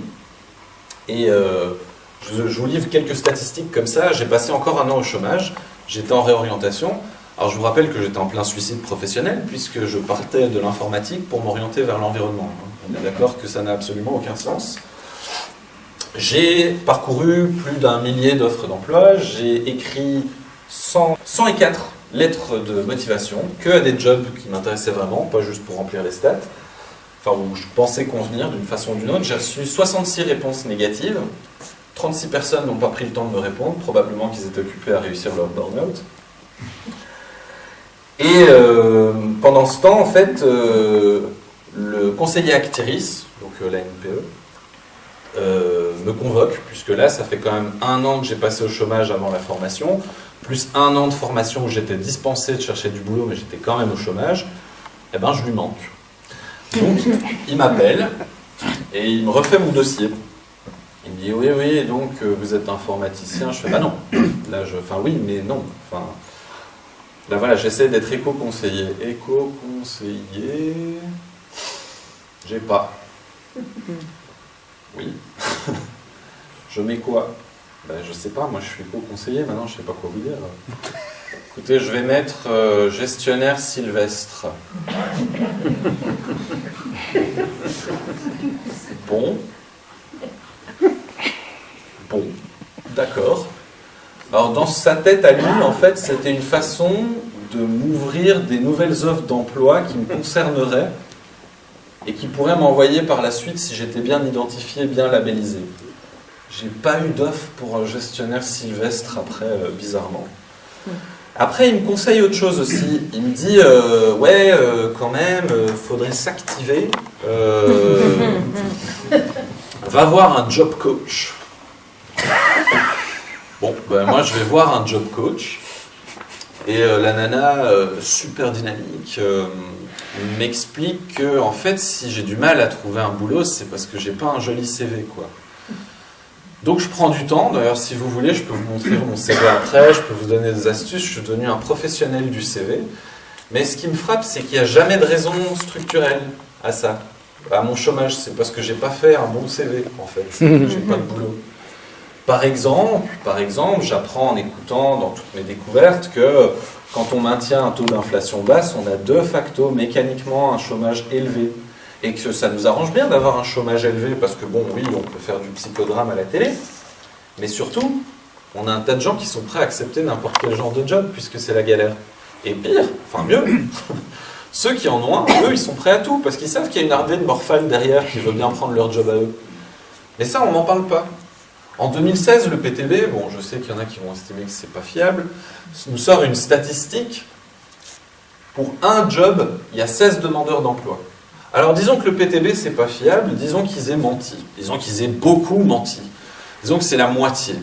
Et je vous livre quelques statistiques comme ça. J'ai passé encore 1 an au chômage. J'étais en réorientation. Alors, je vous rappelle que j'étais en plein suicide professionnel, puisque je partais de l'informatique pour m'orienter vers l'environnement. On est d'accord que ça n'a absolument aucun sens. J'ai parcouru plus d'1 millier d'offres d'emploi. J'ai écrit 104 lettres de motivation, que à des jobs qui m'intéressaient vraiment, pas juste pour remplir les stats, enfin où je pensais convenir d'une façon ou d'une autre. J'ai reçu 66 réponses négatives, 36 personnes n'ont pas pris le temps de me répondre, probablement qu'ils étaient occupés à réussir leur burn-out. Et pendant ce temps, en fait, le conseiller Actiris, donc la NPE, me convoque, puisque là, ça fait quand même 1 an que j'ai passé au chômage avant la formation, plus 1 an de formation où j'étais dispensé de chercher du boulot, mais j'étais quand même au chômage, eh ben je lui manque. Donc, il m'appelle, et il me refait mon dossier. Il me dit, oui, donc vous êtes informaticien. Je fais, bah non. Là, enfin oui, mais non. Enfin, là, voilà, j'essaie d'être éco-conseiller. Éco-conseiller... J'ai pas. Oui. Je mets quoi? Ben, je sais pas, moi je suis éco-conseiller, maintenant je sais pas quoi vous dire. Écoutez, je vais mettre gestionnaire Sylvestre. Bon, d'accord. Alors dans sa tête à lui, en fait, c'était une façon de m'ouvrir des nouvelles offres d'emploi qui me concerneraient et qui pourraient m'envoyer par la suite si j'étais bien identifié, bien labellisé. J'ai pas eu d'offre pour gestionnaire Sylvestre après, bizarrement. Après, il me conseille autre chose aussi. Il me dit, quand même, faudrait s'activer. Va voir un job coach. Bon, ben moi je vais voir un job coach. Et la nana, super dynamique, m'explique que, en fait, si j'ai du mal à trouver un boulot, c'est parce que j'ai pas un joli CV, quoi. Donc je prends du temps, d'ailleurs si vous voulez je peux vous montrer mon CV après, je peux vous donner des astuces, je suis devenu un professionnel du CV. Mais ce qui me frappe, c'est qu'il n'y a jamais de raison structurelle à ça. À mon chômage, c'est parce que j'ai pas fait un bon CV en fait, j'ai pas de boulot. Par exemple, j'apprends en écoutant dans toutes mes découvertes que quand on maintient un taux d'inflation basse, on a de facto mécaniquement un chômage élevé. Et que ça nous arrange bien d'avoir un chômage élevé, parce que bon, oui, on peut faire du psychodrame à la télé, mais surtout, on a un tas de gens qui sont prêts à accepter n'importe quel genre de job, puisque c'est la galère. Et pire, enfin mieux, ceux qui en ont un, eux, ils sont prêts à tout, parce qu'ils savent qu'il y a une armée de morphales derrière qui veut bien prendre leur job à eux. Mais ça, on n'en parle pas. En 2016, le PTB, bon, je sais qu'il y en a qui vont estimer que c'est pas fiable, nous sort une statistique. Pour un job, il y a 16 demandeurs d'emploi. Alors disons que le PTB c'est pas fiable, disons qu'ils aient menti, disons qu'ils aient beaucoup menti, disons que c'est la moitié.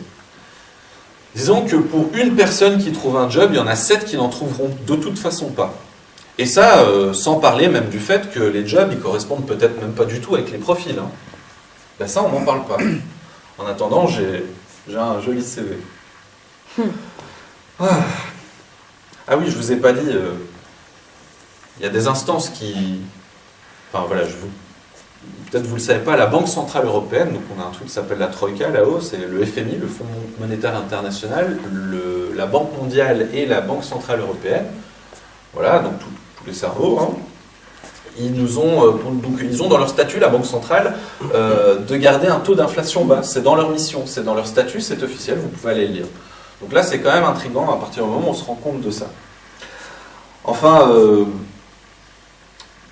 Disons que pour une personne qui trouve un job, il y en a 7 qui n'en trouveront de toute façon pas. Et ça, sans parler même du fait que les jobs, ils correspondent peut-être même pas du tout avec les profils. Hein. Ben ça, on n'en parle pas. En attendant, j'ai un joli CV. Ah oui, je vous ai pas dit, il y a des instances qui... Enfin voilà, peut-être vous ne le savez pas, la Banque Centrale Européenne, donc on a un truc qui s'appelle la Troïka là-haut, c'est le FMI, le Fonds Monétaire International, la Banque Mondiale et la Banque Centrale Européenne, voilà, donc tous les cerveaux, hein, ils ont dans leur statut, la Banque Centrale, de garder un taux d'inflation bas, c'est dans leur mission, c'est dans leur statut, c'est officiel, vous pouvez aller le lire. Donc là c'est quand même intriguant à partir du moment où on se rend compte de ça. Enfin...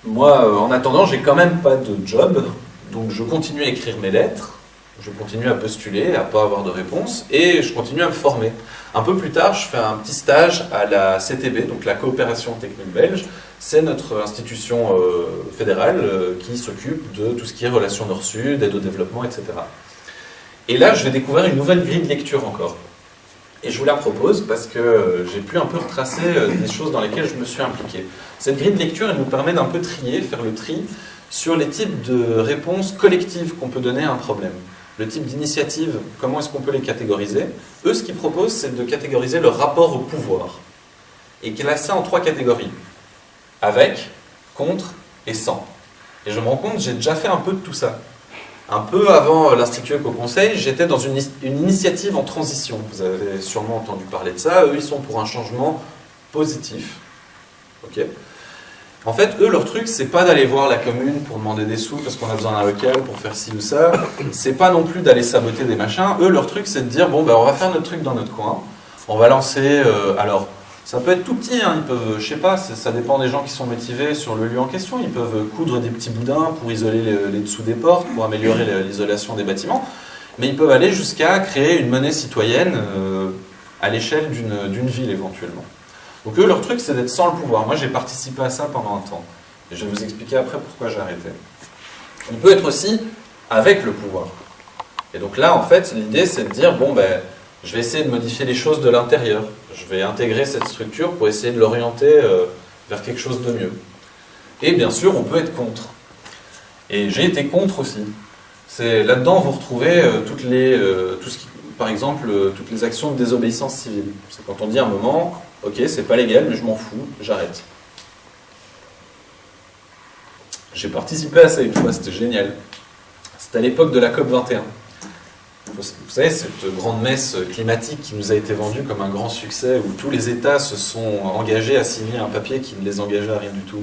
moi, en attendant, j'ai quand même pas de job, donc je continue à écrire mes lettres, je continue à postuler, à pas avoir de réponse, et je continue à me former. Un peu plus tard, je fais un petit stage à la CTB, donc la Coopération Technique Belge. c'est notre institution fédérale qui s'occupe de tout ce qui est relations Nord-Sud, aide au développement, etc. Et là, je vais découvrir une nouvelle grille de lecture encore. Et je vous la propose parce que j'ai pu un peu retracer des choses dans lesquelles je me suis impliqué. Cette grille de lecture, elle nous permet d'un peu trier, faire le tri sur les types de réponses collectives qu'on peut donner à un problème. Le type d'initiative, comment est-ce qu'on peut les catégoriser? Eux, ce qu'ils proposent, c'est de catégoriser le rapport au pouvoir. Et classer ça en 3 catégories. Avec, contre et sans. Et je me rends compte, j'ai déjà fait un peu de tout ça. Un peu avant l'Institut Éco-Conseil, j'étais dans une initiative en transition. Vous avez sûrement entendu parler de ça. Eux, ils sont pour un changement positif. Ok. En fait, eux, leur truc, c'est pas d'aller voir la commune pour demander des sous parce qu'on a besoin d'un local pour faire ci ou ça. C'est pas non plus d'aller saboter des machins. Eux, leur truc, c'est de dire, bon, ben, on va faire notre truc dans notre coin. On va lancer... alors, ça peut être tout petit, hein. Ils peuvent, je sais pas, ça dépend des gens qui sont motivés sur le lieu en question. Ils peuvent coudre des petits boudins pour isoler les dessous des portes, pour améliorer l'isolation des bâtiments. Mais ils peuvent aller jusqu'à créer une monnaie citoyenne à l'échelle d'une ville éventuellement. Donc eux, leur truc, c'est d'être sans le pouvoir. Moi, j'ai participé à ça pendant un temps. Et je vais vous expliquer après pourquoi j'ai arrêté. On peut être aussi avec le pouvoir. Et donc là, en fait, l'idée, c'est de dire, bon, ben, je vais essayer de modifier les choses de l'intérieur. Je vais intégrer cette structure pour essayer de l'orienter vers quelque chose de mieux. Et bien sûr, on peut être contre. Et j'ai été contre aussi. Là-dedans, vous retrouvez par exemple, toutes les actions de désobéissance civile. C'est quand on dit à un moment, ok, c'est pas légal, mais je m'en fous, j'arrête. J'ai participé à ça une fois, c'était génial. C'était à l'époque de la COP 21. Vous savez, cette grande messe climatique qui nous a été vendue comme un grand succès, où tous les États se sont engagés à signer un papier qui ne les engageait à rien du tout.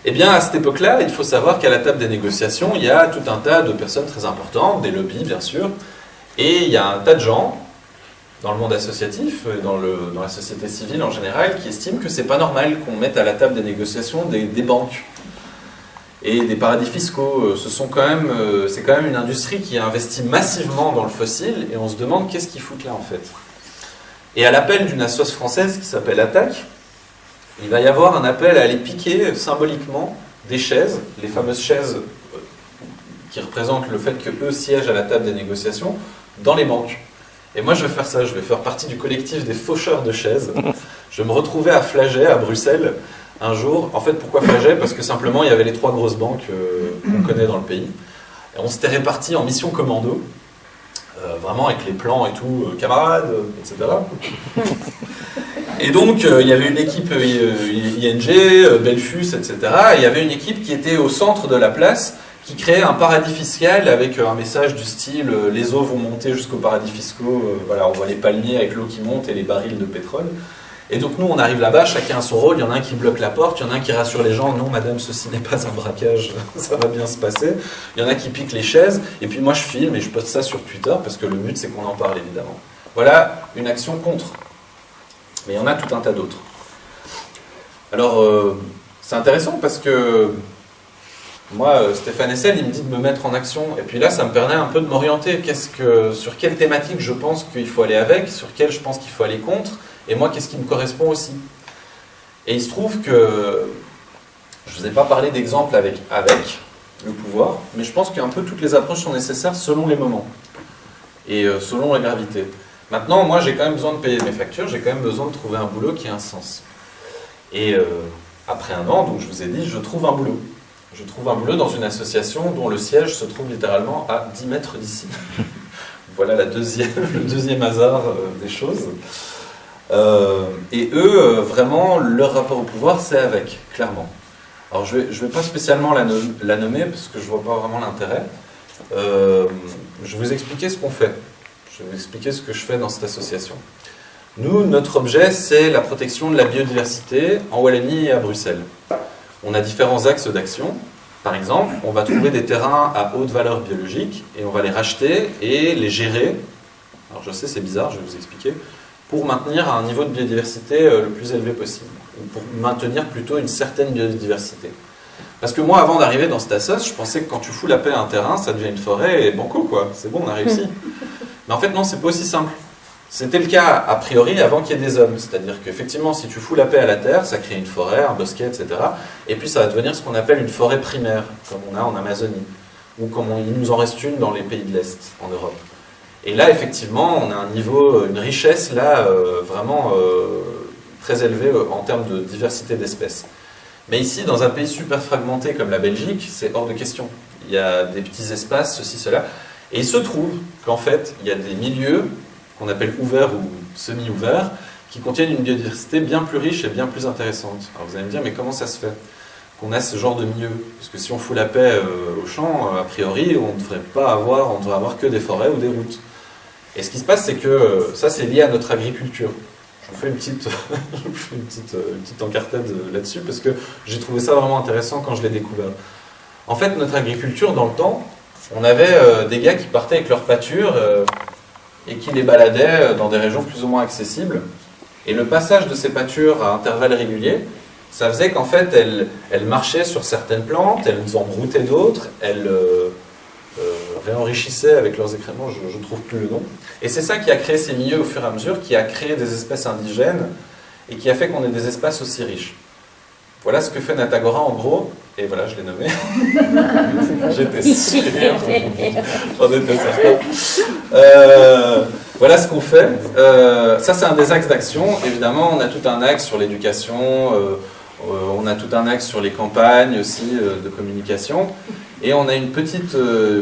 Eh bien, à cette époque-là, il faut savoir qu'à la table des négociations, il y a tout un tas de personnes très importantes, des lobbies bien sûr, et il y a un tas de gens, dans le monde associatif, dans la société civile en général, qui estiment que c'est pas normal qu'on mette à la table des négociations des banques. Et des paradis fiscaux, c'est quand même une industrie qui a investi massivement dans le fossile, et on se demande qu'est-ce qu'ils foutent là en fait. Et à l'appel d'une assoce française qui s'appelle Attaque, il va y avoir un appel à aller piquer symboliquement des chaises, les fameuses chaises qui représentent le fait qu'eux siègent à la table des négociations, dans les banques. Et moi je vais faire ça, je vais faire partie du collectif des faucheurs de chaises. Je me retrouvais à Flagey, à Bruxelles, un jour. En fait, pourquoi Flagey? Parce que simplement, il y avait les 3 grosses banques qu'on connaît dans le pays. Et on s'était répartis en mission commando, vraiment avec les plans et tout, camarades, etc. Et donc, il y avait une équipe ING, Belfus, etc. Et il y avait une équipe qui était au centre de la place, qui créait un paradis fiscal avec un message du style « Les eaux vont monter jusqu'aux paradis fiscaux, voilà, on voit les palmiers avec l'eau qui monte et les barils de pétrole ». Et donc nous, on arrive là-bas, chacun a son rôle, il y en a un qui bloque la porte, il y en a un qui rassure les gens, non madame, ceci n'est pas un braquage, ça va bien se passer. Il y en a qui piquent les chaises, et puis moi je filme et je poste ça sur Twitter, parce que le but c'est qu'on en parle évidemment. Voilà une action contre. Mais il y en a tout un tas d'autres. Alors, c'est intéressant parce que moi, Stéphane Hessel, il me dit de me mettre en action, et puis là, ça me permet un peu de m'orienter. Sur quelle thématique je pense qu'il faut aller avec, sur quelle je pense qu'il faut aller contre, et moi, qu'est-ce qui me correspond aussi. Et il se trouve que je ne vous ai pas parlé d'exemple avec le pouvoir, mais je pense qu'un peu toutes les approches sont nécessaires selon les moments et selon la gravité. Maintenant, moi, j'ai quand même besoin de payer mes factures, j'ai quand même besoin de trouver un boulot qui a un sens. Et après un an, donc je vous ai dit, je trouve un boulot. Je trouve un boulot dans une association dont le siège se trouve littéralement à 10 mètres d'ici. Voilà le deuxième hasard des choses. Et eux, vraiment, leur rapport au pouvoir, c'est avec, clairement. Alors, je vais pas spécialement la nommer, parce que je vois pas vraiment l'intérêt. Je vais vous expliquer ce qu'on fait. Je vais vous expliquer ce que je fais dans cette association. Nous, notre objet, c'est la protection de la biodiversité en Wallonie et à Bruxelles. On a différents axes d'action. Par exemple, on va trouver des terrains à haute valeur biologique et on va les racheter et les gérer. Alors je sais, c'est bizarre, je vais vous expliquer. Pour maintenir un niveau de biodiversité le plus élevé possible. Ou pour maintenir plutôt une certaine biodiversité. Parce que moi, avant d'arriver dans cette assoce, je pensais que quand tu fous la paix à un terrain, ça devient une forêt et banco, quoi. C'est bon, on a réussi. Mais en fait, non, c'est pas aussi simple. C'était le cas a priori avant qu'il y ait des hommes, c'est-à-dire qu'effectivement si tu fous la paix à la terre, ça crée une forêt, un bosquet, etc. Et puis ça va devenir ce qu'on appelle une forêt primaire, comme on a en Amazonie, ou comme il nous en reste une dans les pays de l'Est, en Europe. Et là effectivement on a un niveau, une richesse là vraiment très élevée en termes de diversité d'espèces. Mais ici dans un pays super fragmenté comme la Belgique, c'est hors de question. Il y a des petits espaces, ceci, cela, et il se trouve qu'en fait il y a des milieux qu'on appelle ouverts ou semi-ouverts, qui contiennent une biodiversité bien plus riche et bien plus intéressante. Alors vous allez me dire, mais comment ça se fait qu'on a ce genre de milieu? Parce que si on fout la paix au champ, a priori, on ne devrait avoir que des forêts ou des routes. Et ce qui se passe, c'est que ça, c'est lié à notre agriculture. Je vous fais une petite encartade là-dessus, parce que j'ai trouvé ça vraiment intéressant quand je l'ai découvert. En fait, notre agriculture, dans le temps, on avait des gars qui partaient avec leur pâture, et qui les baladaient dans des régions plus ou moins accessibles. Et le passage de ces pâtures à intervalles réguliers, ça faisait qu'en fait, elles marchaient sur certaines plantes, elles en broutaient d'autres, elles réenrichissaient avec leurs excréments, je ne trouve plus le nom. Et c'est ça qui a créé ces milieux au fur et à mesure, qui a créé des espèces indigènes, et qui a fait qu'on ait des espaces aussi riches. Voilà ce que fait Natagora en gros, et voilà, je l'ai nommé. J'étais sûr, j'en étais certain. Voilà ce qu'on fait. Ça, c'est un des axes d'action. Évidemment, on a tout un axe sur l'éducation, on a tout un axe sur les campagnes aussi de communication, et on a une petite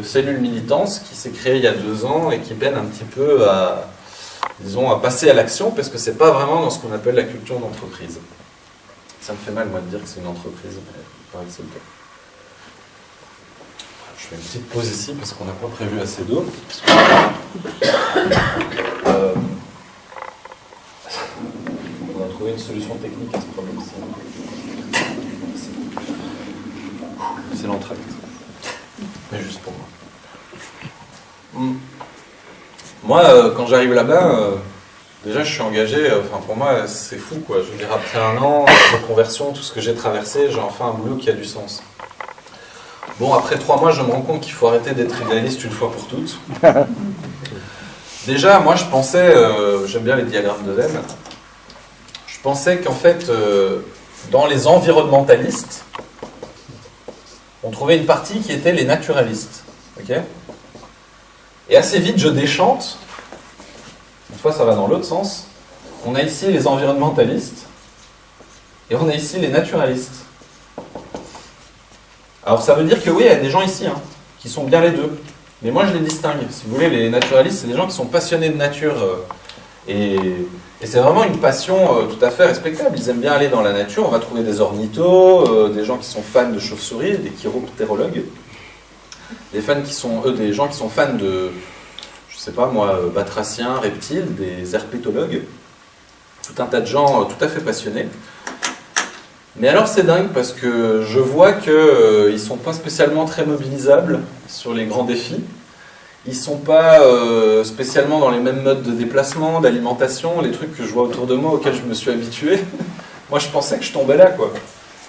cellule militante qui s'est créée il y a 2 ans et qui peine un petit peu à passer à l'action, parce que c'est pas vraiment dans ce qu'on appelle la culture d'entreprise. Ça me fait mal, moi, de dire que c'est une entreprise, mais il paraît que c'est le cas. Je fais une petite pause ici, parce qu'on n'a pas prévu assez d'eau. On a trouvé une solution technique à ce problème-ci. C'est l'entracte. Mais juste pour moi. Moi, quand j'arrive là-bas... déjà, je suis engagé, pour moi, c'est fou, quoi. Je veux dire, après 1 an de conversion, tout ce que j'ai traversé, j'ai enfin un boulot qui a du sens. Bon, après 3 mois, je me rends compte qu'il faut arrêter d'être idéaliste une fois pour toutes. Déjà, moi, je pensais, j'aime bien les diagrammes de Venn, je pensais qu'en fait, dans les environnementalistes, on trouvait une partie qui était les naturalistes. Ok ? Et assez vite, je déchante. Une fois, ça va dans l'autre sens. On a ici les environnementalistes et on a ici les naturalistes. Alors, ça veut dire que oui, il y a des gens ici qui sont bien les deux. Mais moi, je les distingue. Si vous voulez, les naturalistes, c'est des gens qui sont passionnés de nature. Et c'est vraiment une passion tout à fait respectable. Ils aiment bien aller dans la nature. On va trouver des ornithos, des gens qui sont fans de chauves-souris, des chiroptérologues. Des gens qui sont fans de... je sais pas moi, batraciens, reptiles, des herpétologues, tout un tas de gens tout à fait passionnés. Mais alors c'est dingue parce que je vois qu'ils ne sont pas spécialement très mobilisables sur les grands défis. Ils ne sont pas spécialement dans les mêmes modes de déplacement, d'alimentation, les trucs que je vois autour de moi auxquels je me suis habitué. Moi je pensais que je tombais là, quoi.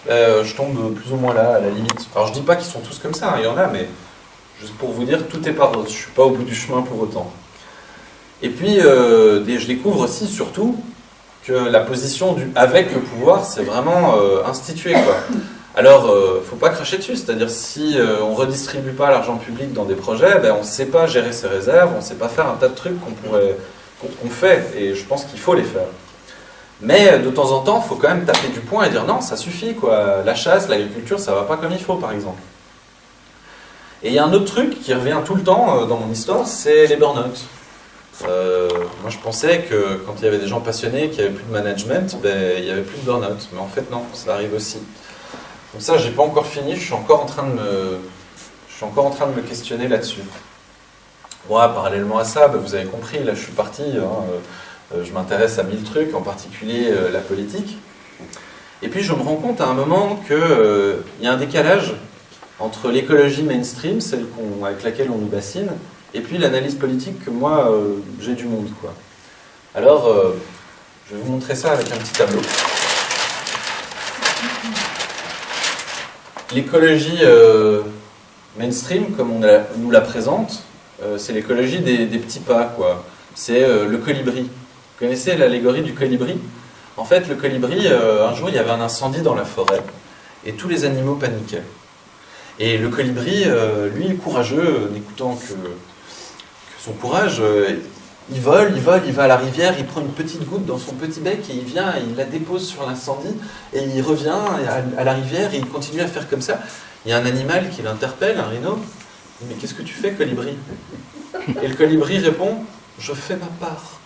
Je tombe plus ou moins là, à la limite. Alors je dis pas qu'ils sont tous comme ça, il y en a, mais... juste pour vous dire, tout est par d'autres. Je ne suis pas au bout du chemin pour autant. Et puis, je découvre aussi, surtout, que la position du « avec le pouvoir », c'est vraiment institué, quoi. Alors, il ne faut pas cracher dessus. C'est-à-dire, si on ne redistribue pas l'argent public dans des projets, on ne sait pas gérer ses réserves, on ne sait pas faire un tas de trucs qu'on fait. Et je pense qu'il faut les faire. Mais de temps en temps, il faut quand même taper du poing et dire « non, ça suffit, quoi. La chasse, l'agriculture, ça ne va pas comme il faut, par exemple. » Et il y a un autre truc qui revient tout le temps dans mon histoire, c'est les burn-out. Moi je pensais que quand il y avait des gens passionnés, qu'il n'y avait plus de management, il n'y avait plus de burn-out. Mais en fait non, ça arrive aussi. Donc ça, j'ai pas encore fini, je suis encore en train de me questionner là-dessus. Moi, parallèlement à ça, vous avez compris, là je suis parti, je m'intéresse à 1000 trucs, en particulier la politique. Et puis je me rends compte à un moment qu'il y a un décalage entre l'écologie mainstream, celle avec laquelle on nous bassine, et puis l'analyse politique que moi, j'ai du monde, quoi. Alors, je vais vous montrer ça avec un petit tableau. L'écologie mainstream, comme on nous la présente, c'est l'écologie des petits pas, quoi. c'est le colibri. Vous connaissez l'allégorie du colibri? En fait, le colibri, un jour, il y avait un incendie dans la forêt, et tous les animaux paniquaient. Et le colibri, lui, courageux, n'écoutant que son courage, il vole, il va à la rivière, il prend une petite goutte dans son petit bec, et il vient, il la dépose sur l'incendie, et il revient à la rivière, et il continue à faire comme ça. Il y a un animal qui l'interpelle, un rhino. Il dit, mais qu'est-ce que tu fais, colibri? Et le colibri répond, je fais ma part.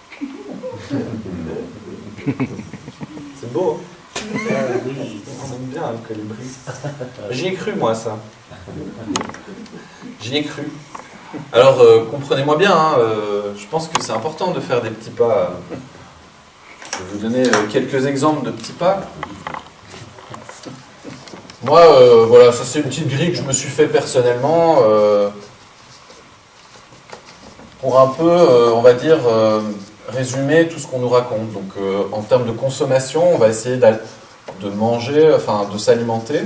C'est beau, hein? On aime bien le colibri. J'y ai cru, moi, ça. J'y ai cru. Alors, comprenez-moi bien, hein, je pense que c'est important de faire des petits pas. Je vais vous donner quelques exemples de petits pas. Moi, voilà, ça c'est une petite grille que je me suis fait personnellement pour un peu, on va dire, résumer tout ce qu'on nous raconte. Donc, en termes de consommation, on va essayer de manger, enfin, de s'alimenter.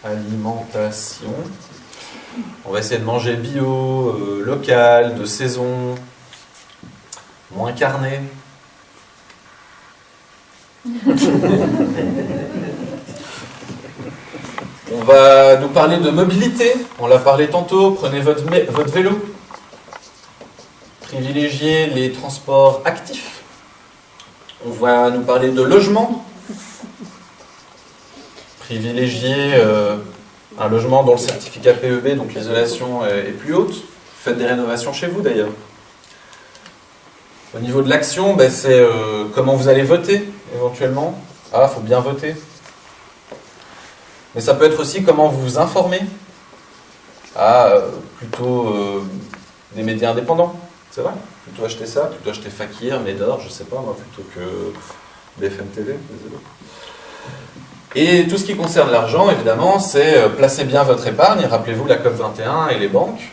Alimentation. On va essayer de manger bio, local, de saison, moins carné. On va nous parler de mobilité, on l'a parlé tantôt, prenez votre vélo. Privilégiez les transports actifs. On va nous parler de logement. Privilégiez un logement dont le certificat PEB, donc l'isolation, est plus haute. Faites des rénovations chez vous d'ailleurs. Au niveau de l'action, c'est comment vous allez voter éventuellement. Ah, il faut bien voter. Mais ça peut être aussi comment vous vous informez. Ah, plutôt des médias indépendants, c'est vrai. Plutôt acheter ça, plutôt acheter Fakir, Médor, je sais pas moi, plutôt que BFM TV, désolé. Et tout ce qui concerne l'argent, évidemment, c'est placez bien votre épargne, et rappelez-vous la COP21 et les banques.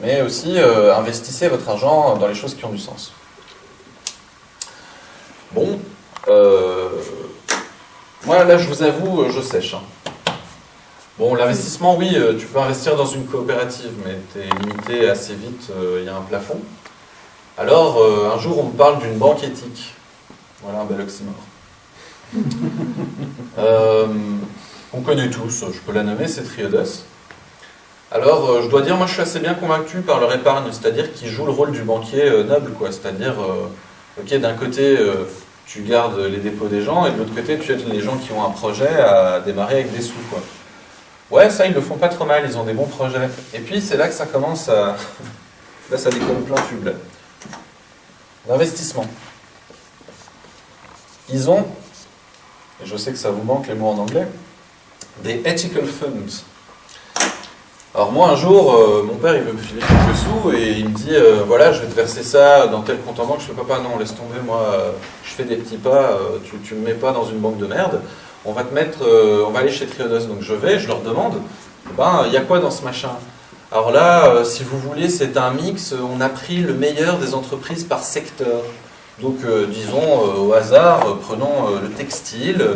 Mais aussi, investissez votre argent dans les choses qui ont du sens. Bon, moi là je vous avoue, je sèche. Bon, l'investissement, oui, tu peux investir dans une coopérative, mais tu es limité assez vite, il y a un plafond. Alors, un jour on me parle d'une banque éthique. Voilà un bel oxymore. On connaît tous, je peux la nommer, c'est Triodos. Alors, je dois dire, moi je suis assez bien convaincu par leur épargne, c'est-à-dire qu'ils jouent le rôle du banquier noble, quoi. C'est-à-dire, ok, d'un côté, tu gardes les dépôts des gens, et de l'autre côté, tu aides les gens qui ont un projet à démarrer avec des sous, quoi. Ouais, ça, ils le font pas trop mal, ils ont des bons projets. Et puis, c'est là que ça commence à... Là, ça déconne plein tube, là. L'investissement. Ils ont, et je sais que ça vous manque les mots en anglais, des ethical funds. Alors moi, un jour, mon père, il veut me filer quelques sous, et il me dit, voilà, je vais te verser ça dans tel compte en banque. Je fais, papa, non, laisse tomber, moi, je fais des petits pas, tu me mets pas dans une banque de merde. On va te mettre, on va aller chez Triodos. Donc je vais, je leur demande, il y a quoi dans ce machin? Alors là, si vous voulez, c'est un mix, on a pris le meilleur des entreprises par secteur. Donc disons, au hasard, prenons le textile,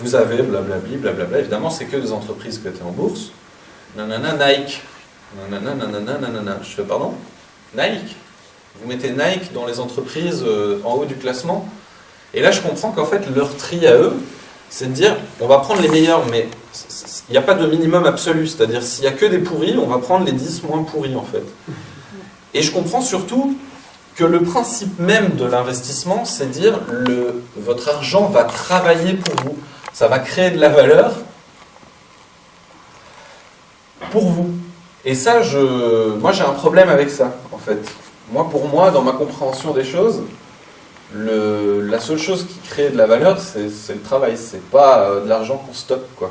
vous avez blablabli, blablabla, évidemment c'est que des entreprises cotées en bourse. Nanana, Nike. Nanana, nanana, nanana. Je fais pardon? Nike? Vous mettez Nike dans les entreprises en haut du classement? Et là je comprends qu'en fait leur tri à eux, c'est de dire, on va prendre les meilleurs, mais il n'y a pas de minimum absolu, c'est-à-dire s'il n'y a que des pourris, on va prendre les 10 moins pourris en fait. Et je comprends surtout que le principe même de l'investissement, c'est de dire, votre argent va travailler pour vous, ça va créer de la valeur pour vous. Et ça, moi j'ai un problème avec ça, en fait. Pour moi, dans ma compréhension des choses, la seule chose qui crée de la valeur, c'est le travail, c'est pas de l'argent qu'on stocke, quoi.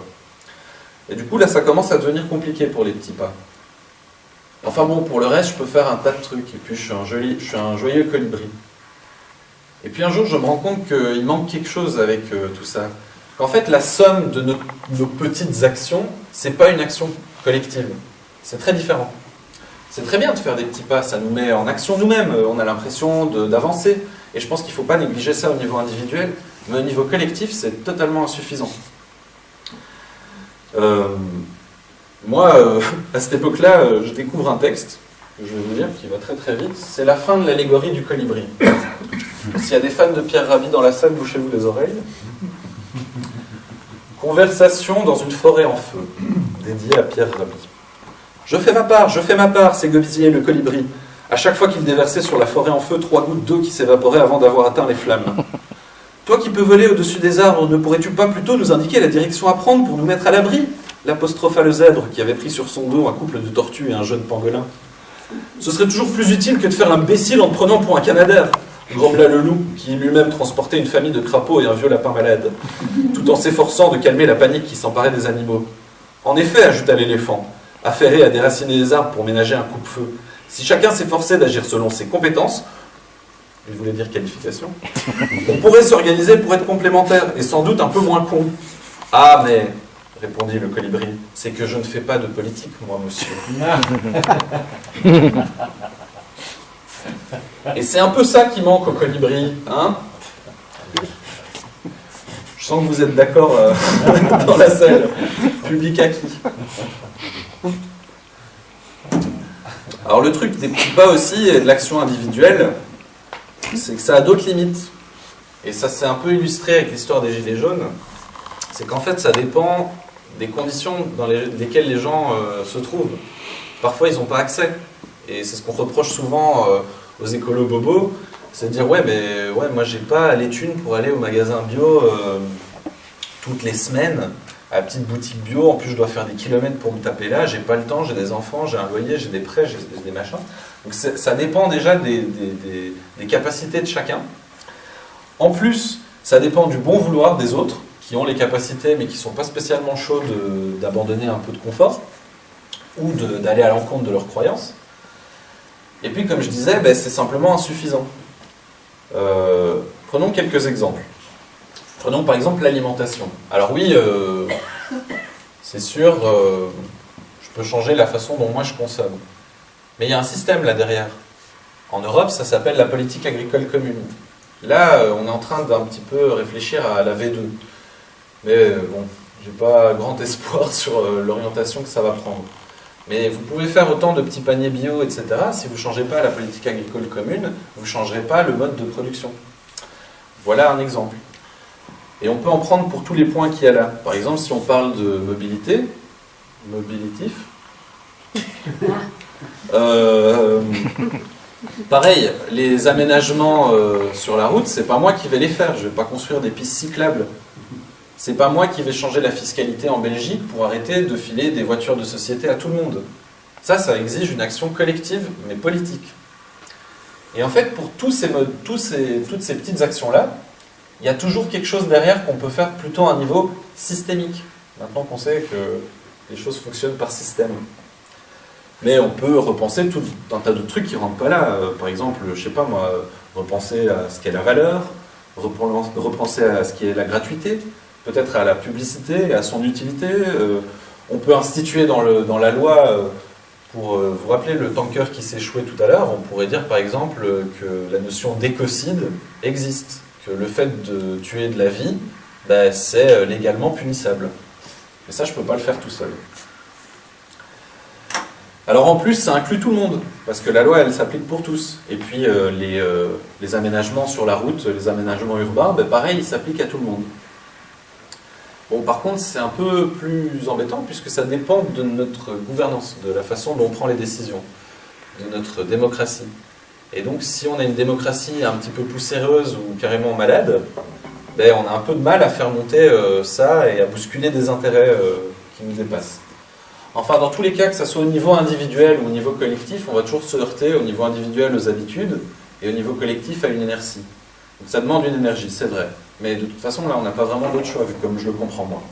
Et du coup, là, ça commence à devenir compliqué pour les petits pas. Enfin bon, pour le reste, je peux faire un tas de trucs, et puis je suis un joyeux colibri. Et puis un jour, je me rends compte qu'il manque quelque chose avec tout ça. Qu'en fait, la somme de nos petites actions, c'est pas une action collective. C'est très différent. C'est très bien de faire des petits pas, ça nous met en action nous-mêmes, on a l'impression d'avancer. Et je pense qu'il ne faut pas négliger ça au niveau individuel, mais au niveau collectif, c'est totalement insuffisant. Moi, à cette époque-là, je découvre un texte, que je vais vous dire, qui va très très vite, c'est la fin de l'allégorie du colibri. S'il y a des fans de Pierre Rabhi dans la salle, bouchez-vous les oreilles. Conversation dans une forêt en feu, dédiée à Pierre Rabhi. Je fais ma part, s'égosillait le colibri. À chaque fois qu'il déversait sur la forêt en feu 3 gouttes d'eau qui s'évaporaient avant d'avoir atteint les flammes. Toi qui peux voler au-dessus des arbres, ne pourrais-tu pas plutôt nous indiquer la direction à prendre pour nous mettre à l'abri ? L'apostropha le zèbre qui avait pris sur son dos un couple de tortues et un jeune pangolin. Ce serait toujours plus utile que de faire l'imbécile en te prenant pour un canadair, grommela le loup, qui lui-même transportait une famille de crapauds et un vieux lapin malade, tout en s'efforçant de calmer la panique qui s'emparait des animaux. En effet, ajouta l'éléphant, affairé à déraciner les arbres pour ménager un coupe-feu, si chacun s'efforçait d'agir selon ses compétences, il voulait dire qualification, on pourrait s'organiser pour être complémentaires, et sans doute un peu moins con. Ah, mais, répondit le colibri, c'est que je ne fais pas de politique, moi, monsieur. Et c'est un peu ça qui manque au colibri, hein ? Je sens que vous êtes d'accord dans la salle. Public acquis. Alors le truc des petits pas aussi, et de l'action individuelle, c'est que ça a d'autres limites. Et ça s'est un peu illustré avec l'histoire des Gilets jaunes. C'est qu'en fait, ça dépend des conditions dans lesquelles les gens se trouvent. Parfois, ils n'ont pas accès. Et c'est ce qu'on reproche souvent aux écolos bobos, c'est de dire ouais moi j'ai pas les thunes pour aller au magasin bio toutes les semaines à la petite boutique bio, en plus je dois faire des kilomètres pour me taper là, j'ai pas le temps, j'ai des enfants, j'ai un loyer, j'ai des prêts, j'ai des machins. Donc ça dépend déjà des capacités de chacun. En plus, ça dépend du bon vouloir des autres qui ont les capacités mais qui sont pas spécialement chauds d'abandonner un peu de confort ou d'aller à l'encontre de leurs croyances. Et puis, comme je disais, c'est simplement insuffisant. Prenons quelques exemples. Prenons par exemple l'alimentation. Alors oui, c'est sûr, je peux changer la façon dont moi je consomme. Mais il y a un système là derrière. En Europe, ça s'appelle la politique agricole commune. Là, on est en train d'un petit peu réfléchir à la V2. Mais bon, j'ai pas grand espoir sur l'orientation que ça va prendre. Mais vous pouvez faire autant de petits paniers bio, etc. Si vous ne changez pas la politique agricole commune, vous ne changerez pas le mode de production. Voilà un exemple. Et on peut en prendre pour tous les points qu'il y a là. Par exemple, si on parle de mobilité, mobilitif, pareil, les aménagements sur la route, c'est pas moi qui vais les faire. Je ne vais pas construire des pistes cyclables. C'est pas moi qui vais changer la fiscalité en Belgique pour arrêter de filer des voitures de société à tout le monde. Ça exige une action collective, mais politique. Et en fait, pour toutes ces petites actions-là, il y a toujours quelque chose derrière qu'on peut faire plutôt à un niveau systémique. Maintenant qu'on sait que les choses fonctionnent par système. Mais on peut repenser tout un tas de trucs qui ne rentrent pas là. Par exemple, je sais pas moi, repenser à ce qu'est la valeur, repenser à ce qu'est la gratuité, peut-être à la publicité, à son utilité. On peut instituer dans la loi, pour vous rappeler le tanker qui s'est échoué tout à l'heure, on pourrait dire par exemple que la notion d'écocide existe, que le fait de tuer de la vie, c'est légalement punissable. Mais ça, je ne peux pas le faire tout seul. Alors en plus, ça inclut tout le monde, parce que la loi, elle s'applique pour tous. Et puis les aménagements sur la route, les aménagements urbains, pareil, ils s'appliquent à tout le monde. Bon, par contre, c'est un peu plus embêtant, puisque ça dépend de notre gouvernance, de la façon dont on prend les décisions, de notre démocratie. Et donc, si on a une démocratie un petit peu poussiéreuse ou carrément malade, on a un peu de mal à faire monter ça et à bousculer des intérêts qui nous dépassent. Enfin, dans tous les cas, que ce soit au niveau individuel ou au niveau collectif, on va toujours se heurter au niveau individuel aux habitudes et au niveau collectif à une inertie. Donc ça demande une énergie, c'est vrai. Mais de toute façon, là, on n'a pas vraiment d'autre choix, vu comme je le comprends moi.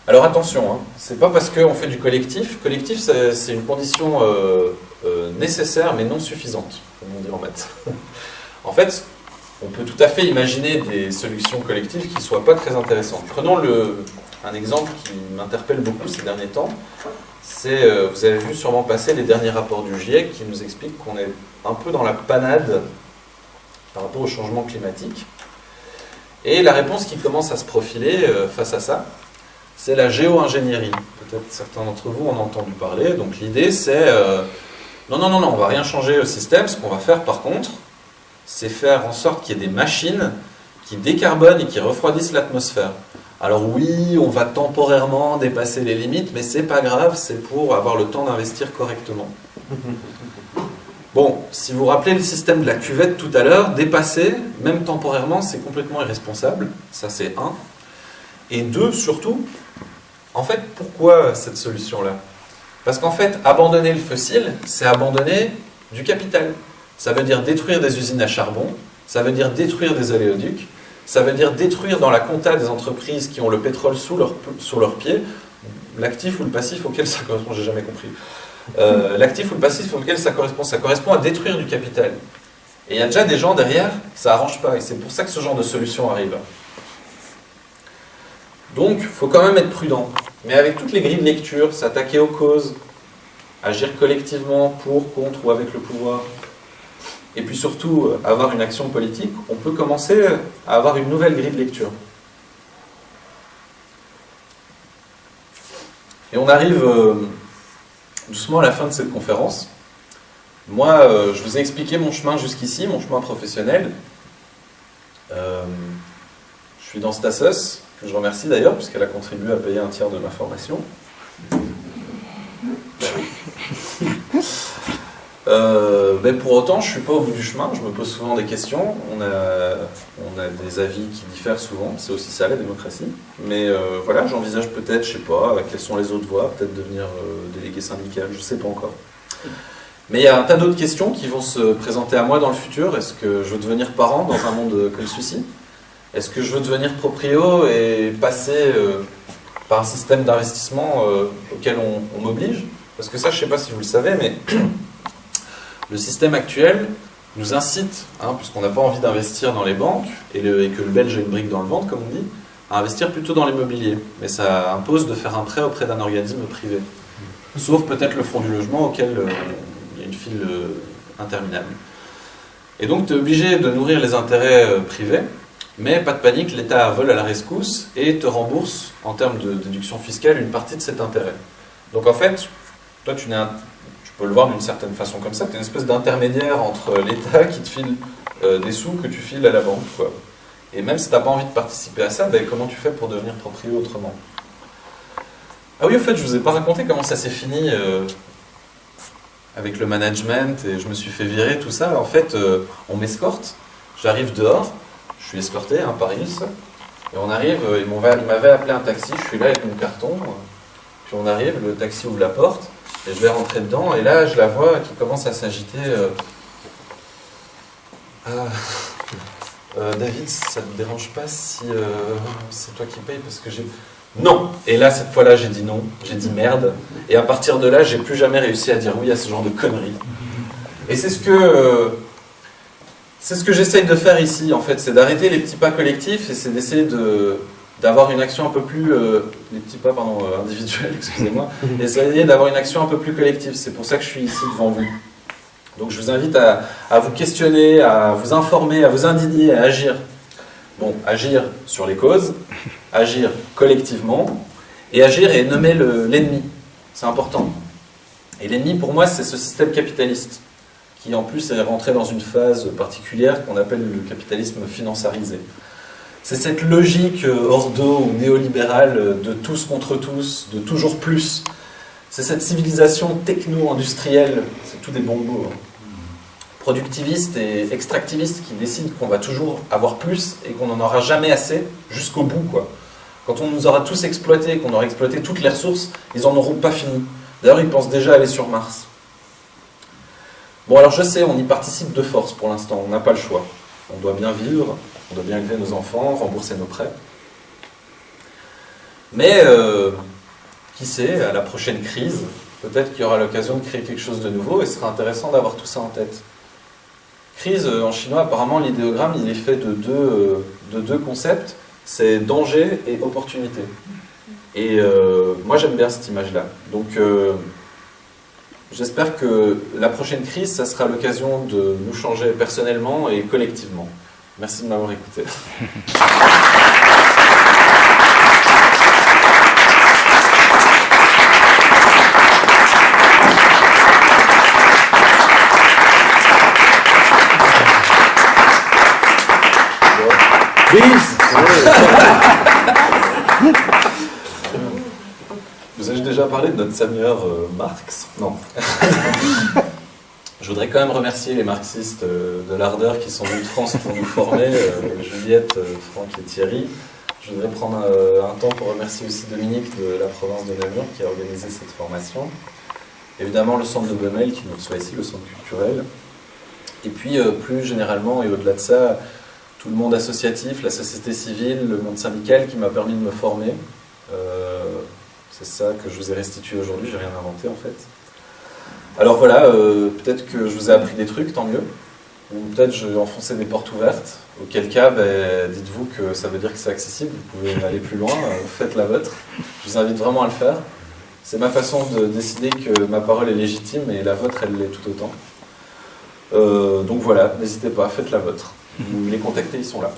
Alors attention, hein, c'est pas parce qu'on fait du collectif. Collectif, c'est une condition nécessaire, mais non suffisante, comme on dit en maths. En fait, on peut tout à fait imaginer des solutions collectives qui ne soient pas très intéressantes. Prenons un exemple qui m'interpelle beaucoup ces derniers temps. C'est, vous avez vu sûrement passer les derniers rapports du GIEC qui nous expliquent qu'on est un peu dans la panade par rapport au changement climatique. Et la réponse qui commence à se profiler face à ça, c'est la géo-ingénierie. Peut-être certains d'entre vous en ont entendu parler. Donc l'idée, c'est Non, non, non, non, on va rien changer au système. Ce qu'on va faire par contre, c'est faire en sorte qu'il y ait des machines qui décarbonent et qui refroidissent l'atmosphère. Alors oui, on va temporairement dépasser les limites, mais c'est pas grave, c'est pour avoir le temps d'investir correctement. Bon, si vous vous rappelez le système de la cuvette tout à l'heure, dépasser, même temporairement, c'est complètement irresponsable. Ça, c'est un. Et deux, surtout, en fait, pourquoi cette solution-là ? Parce qu'en fait, abandonner le fossile, c'est abandonner du capital. Ça veut dire détruire des usines à charbon, ça veut dire détruire des oléoducs, ça veut dire détruire dans la compta des entreprises qui ont le pétrole sous leurs pieds, l'actif ou le passif auquel ça correspond, j'ai jamais compris. L'actif ou le passif auquel ça correspond à détruire du capital. Et il y a déjà des gens derrière, ça n'arrange pas, et c'est pour ça que ce genre de solution arrive. Donc, il faut quand même être prudent. Mais avec toutes les grilles de lecture, s'attaquer aux causes, agir collectivement pour, contre ou avec le pouvoir, et puis surtout avoir une action politique, on peut commencer à avoir une nouvelle grille de lecture. Et on arrive doucement à la fin de cette conférence. Moi, je vous ai expliqué mon chemin jusqu'ici, mon chemin professionnel. Je suis dans Stassos, que je remercie d'ailleurs, puisqu'elle a contribué à payer un tiers de ma formation. Mais pour autant, je ne suis pas au bout du chemin, je me pose souvent des questions, on a des avis qui diffèrent souvent, c'est aussi ça la démocratie, mais voilà, j'envisage peut-être, je ne sais pas, quelles sont les autres voies, peut-être devenir délégué syndical, je ne sais pas encore. Mais il y a un tas d'autres questions qui vont se présenter à moi dans le futur. Est-ce que je veux devenir parent dans un monde comme celui-ci ? Est-ce que je veux devenir proprio et passer par un système d'investissement auquel on m'oblige ? Parce que ça, je ne sais pas si vous le savez, mais le système actuel nous incite, puisqu'on n'a pas envie d'investir dans les banques, et que le Belge a une brique dans le ventre, comme on dit, à investir plutôt dans l'immobilier. Mais ça impose de faire un prêt auprès d'un organisme privé. Sauf peut-être le fonds du logement auquel il y a une file interminable. Et donc tu es obligé de nourrir les intérêts privés, mais pas de panique, l'État vole à la rescousse et te rembourse, en termes de déduction fiscale, une partie de cet intérêt. Donc en fait, toi tu peux le voir d'une certaine façon comme ça, tu es une espèce d'intermédiaire entre l'État qui te file des sous que tu files à la banque, quoi. Et même si tu n'as pas envie de participer à ça, comment tu fais pour devenir proprio autrement ? Ah oui, au fait, je ne vous ai pas raconté comment ça s'est fini avec le management, et je me suis fait virer, tout ça. En fait, on m'escorte, j'arrive dehors, je suis escorté, Paris, et on arrive, il m'avait appelé un taxi, je suis là avec mon carton, puis on arrive, le taxi ouvre la porte, et je vais rentrer dedans, et là, je la vois qui commence à s'agiter. David, ça ne te dérange pas si c'est toi qui payes parce que j'ai... Non. Et là, cette fois-là, j'ai dit non, j'ai dit merde, et à partir de là, j'ai plus jamais réussi à dire oui à ce genre de conneries. Et c'est ce que j'essaye de faire ici, en fait, c'est d'arrêter les petits pas collectifs, et c'est d'essayer d'avoir une action un peu plus... les petits pas, individuels, excusez-moi, essayer d'avoir une action un peu plus collective. C'est pour ça que je suis ici devant vous. Donc je vous invite à vous questionner, à vous informer, à vous indigner, à agir. Bon, agir sur les causes, agir collectivement, et agir et nommer l'ennemi. C'est important. Et l'ennemi, pour moi, c'est ce système capitaliste, qui en plus est rentré dans une phase particulière qu'on appelle le capitalisme financiarisé. C'est cette logique ordo ou néolibérale de tous contre tous, de toujours plus. C'est cette civilisation techno-industrielle, c'est tout des bons mots, productiviste et extractiviste qui décide qu'on va toujours avoir plus et qu'on n'en aura jamais assez jusqu'au bout, quoi. Quand on nous aura tous exploités, qu'on aura exploité toutes les ressources, ils n'en auront pas fini. D'ailleurs, ils pensent déjà aller sur Mars. Bon, alors je sais, on y participe de force pour l'instant, on n'a pas le choix. On doit bien vivre, on doit bien élever nos enfants, rembourser nos prêts. Mais, qui sait, à la prochaine crise, peut-être qu'il y aura l'occasion de créer quelque chose de nouveau et ce sera intéressant d'avoir tout ça en tête. Crise, en chinois, apparemment, l'idéogramme, il est fait de deux concepts, c'est danger et opportunité. Et moi, j'aime bien cette image-là. Donc, j'espère que la prochaine crise, ça sera l'occasion de nous changer personnellement et collectivement. Merci de m'avoir écouté. Vous ai-je déjà parlé de notre seigneur Marx? Non. Je voudrais quand même remercier les marxistes de l'Ardeur qui sont venus de France pour nous former, Juliette, Franck et Thierry. Je voudrais prendre un temps pour remercier aussi Dominique de la province de Namur qui a organisé cette formation. Évidemment le centre de Bemel qui nous reçoit ici, le centre culturel. Et puis plus généralement et au-delà de ça, tout le monde associatif, la société civile, le monde syndical qui m'a permis de me former. C'est ça que je vous ai restitué aujourd'hui, j'ai rien inventé en fait. Alors voilà, peut-être que je vous ai appris des trucs, tant mieux. Ou peut-être j'ai enfoncé des portes ouvertes, auquel cas, dites-vous que ça veut dire que c'est accessible, vous pouvez aller plus loin, faites la vôtre. Je vous invite vraiment à le faire. C'est ma façon de décider que ma parole est légitime et la vôtre, elle l'est tout autant. Donc voilà, n'hésitez pas, faites la vôtre. Vous les contactez, ils sont là.